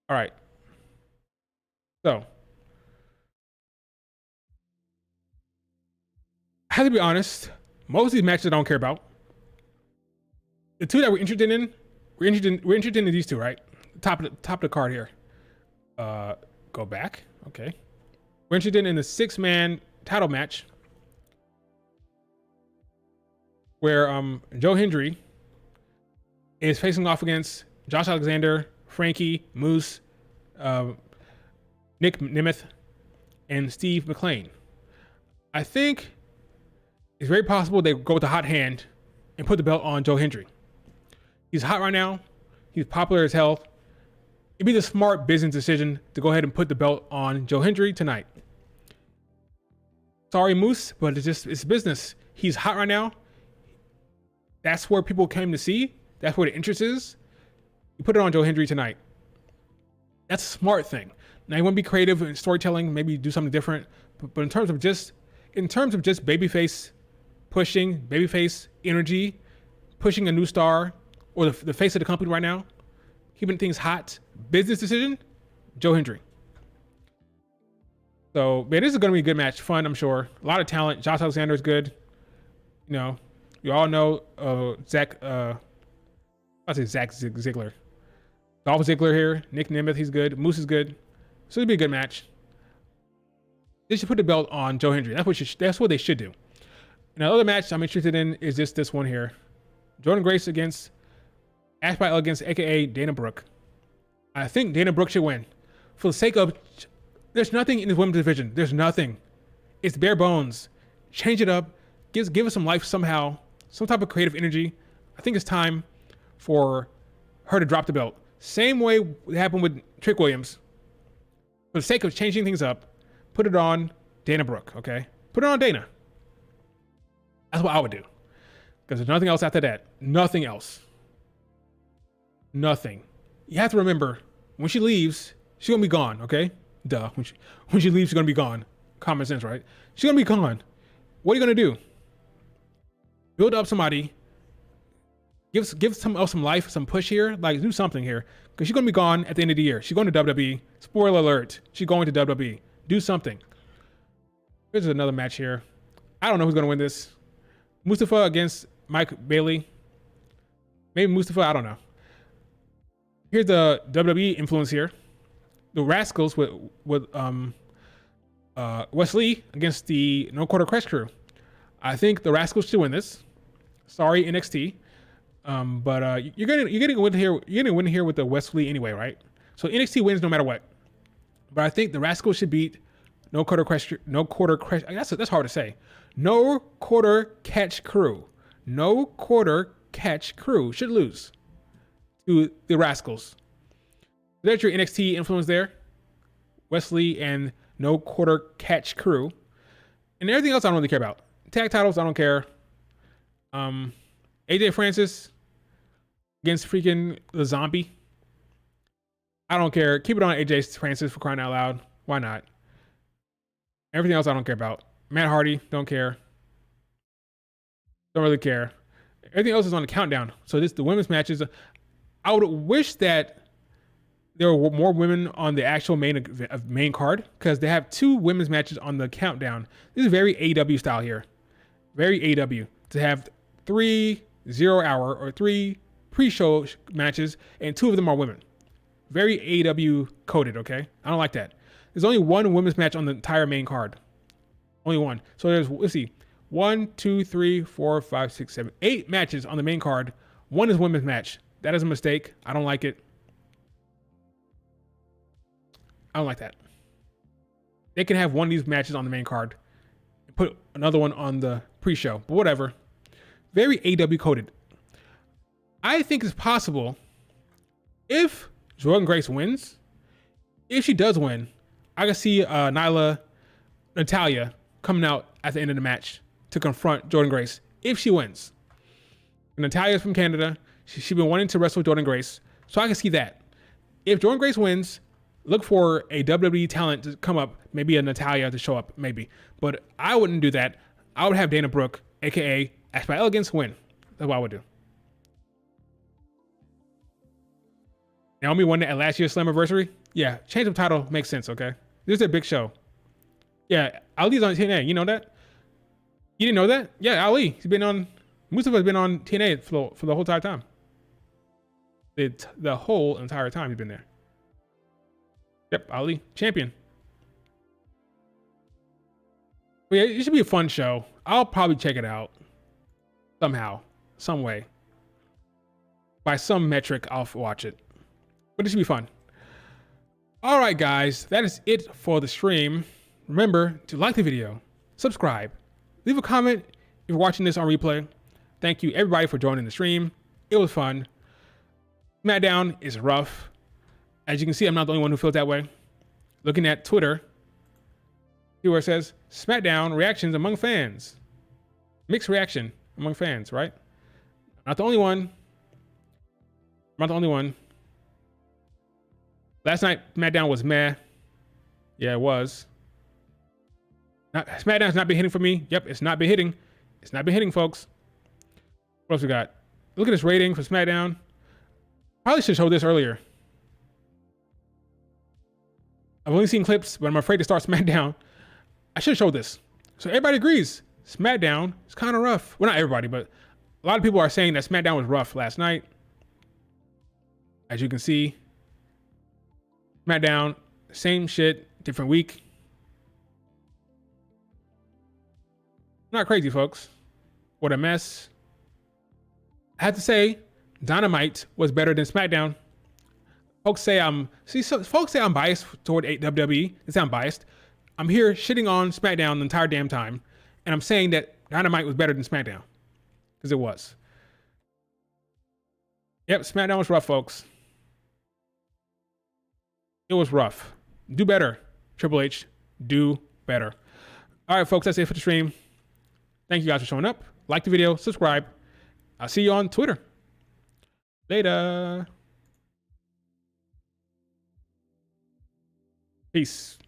All right. So, I have to be honest. Most of these matches I don't care about. The two that we're interested in, we're interested in these two, right? Top of the card here. Go back. Okay. We're interested in the 6-man title match where Joe Hendry is facing off against Josh Alexander, Frankie, Moose, Nick Nemeth, and Steve McLean. I think it's very possible they go with the hot hand and put the belt on Joe Hendry. He's hot right now. He's popular as hell. It'd be the smart business decision to go ahead and put the belt on Joe Hendry tonight. Sorry, Moose, but it's business. He's hot right now. That's where people came to see. That's where the interest is. You put it on Joe Hendry tonight. That's a smart thing. Now you want to be creative in storytelling, maybe do something different. But in terms of just babyface pushing, babyface energy, pushing a new star or the face of the company right now, keeping things hot, business decision, Joe Hendry. So, man, this is going to be a good match. Fun, I'm sure. A lot of talent. Josh Alexander is good. You know, you all know Zach Ziggler. Dolph Ziggler here. Nick Nemeth, he's good. Moose is good. So it'll be a good match. They should put the belt on Joe Hendry. That's what they should do. And another match I'm interested in is this one here. Jordynne Grace against Ash by Elegance, aka Dana Brooke. I think Dana Brooke should win. For the sake of, there's nothing in this women's division. There's nothing. It's bare bones. Change it up. Give us some life somehow. Some type of creative energy. I think it's time for her to drop the belt. Same way it happened with Trick Williams. For the sake of changing things up, put it on Dana Brooke, okay? Put it on Dana. That's what I would do. Because there's nothing else after that. Nothing else. Nothing. You have to remember, when she leaves, she's going to be gone, okay? Duh. When she leaves, she's going to be gone. Common sense, right? She's going to be gone. What are you going to do? Build up somebody. Give some else some life, some push here. Like, do something here. Because she's going to be gone at the end of the year. She's going to WWE. Spoiler alert. She's going to WWE. Do something. Here's another match here. I don't know who's going to win this. Mustafa against Mike Bailey. Maybe Mustafa. I don't know. Here's the WWE influence here. The Rascals with Wesley against the No Quarter Crash Crew. I think the Rascals should win this. Sorry, NXT. But you're getting win here. You're getting win here with the Wesley anyway, right? So NXT wins no matter what. But I think the Rascals should beat No Quarter Crash. That's hard to say. No Quarter Catch Crew. No Quarter Catch Crew should lose to the Rascals. There's your NXT influence there. Wesley and No Quarter Catch Crew. And everything else I don't really care about. Tag titles, I don't care. AJ Francis against freaking the Zombie. I don't care. Keep it on AJ Francis, for crying out loud. Why not? Everything else I don't care about. Matt Hardy, don't care. Don't really care. Everything else is on the countdown. So the women's matches. I would wish that there were more women on the actual main card, because they have 2 women's matches on the countdown. This is very AEW style here. Very AEW. To have 3 0-hour or 3 pre-show matches, and 2 of them are women. Very AEW coded, okay? I don't like that. There's only 1 women's match on the entire main card. Only 1. So there's, let's see, 1, 2, 3, 4, 5, 6, 7, 8 matches on the main card. 1 is women's match. That is a mistake. I don't like it. I don't like that. They can have one of these matches on the main card and put another one on the pre-show, but whatever. Very AEW coded. I think it's possible if Jordynne Grace wins. If she does win, I can see Natalya coming out at the end of the match to confront Jordynne Grace if she wins. Natalya's from Canada. She's been wanting to wrestle Jordynne Grace, so I can see that. If Jordynne Grace wins, look for a WWE talent to come up, maybe a Natalya to show up, maybe. But I wouldn't do that. I would have Dana Brooke, aka Ash by Elegance, win. That's what I would do. Naomi won at last year's Slammiversary. Yeah, change of title makes sense, okay? This is a big show. Yeah, Ali's on TNA. You know that? You didn't know that? Yeah, Ali. He's been on... Mustafa's been on TNA for the whole entire time. The whole entire time he's been there. Yep, Ali. Champion. But yeah, it should be a fun show. I'll probably check it out. Somehow. Some way. By some metric, I'll watch it. But it should be fun. All right, guys. That is it for the stream. Remember to like the video. Subscribe. Leave a comment if you're watching this on replay. Thank you, everybody, for joining the stream. It was fun. Smackdown is rough. As you can see, I'm not the only one who feels that way. Looking at Twitter, see where it says, Smackdown reactions among fans. Mixed reaction among fans, right? Not the only one. I'm not the only one. Last night, Smackdown was meh. Yeah, it was. Smackdown's not been hitting for me. Yep, it's not been hitting. It's not been hitting, folks. What else we got? Look at this rating for Smackdown. Probably should show this earlier. I've only seen clips, but I'm afraid to start SmackDown. I should show this. So everybody agrees SmackDown is kind of rough. Well, not everybody, but a lot of people are saying that SmackDown was rough last night. As you can see, SmackDown, same shit, different week. Not crazy, folks. What a mess. I have to say, Dynamite was better than SmackDown. Folks say I'm biased toward WWE. They say I'm biased. I'm here shitting on SmackDown the entire damn time, and I'm saying that Dynamite was better than SmackDown because it was. Yep, SmackDown was rough, folks. It was rough. Do better, Triple H. Do better. All right, folks, that's it for the stream. Thank you guys for showing up. Like the video, subscribe. I'll see you on Twitter. Later. Peace.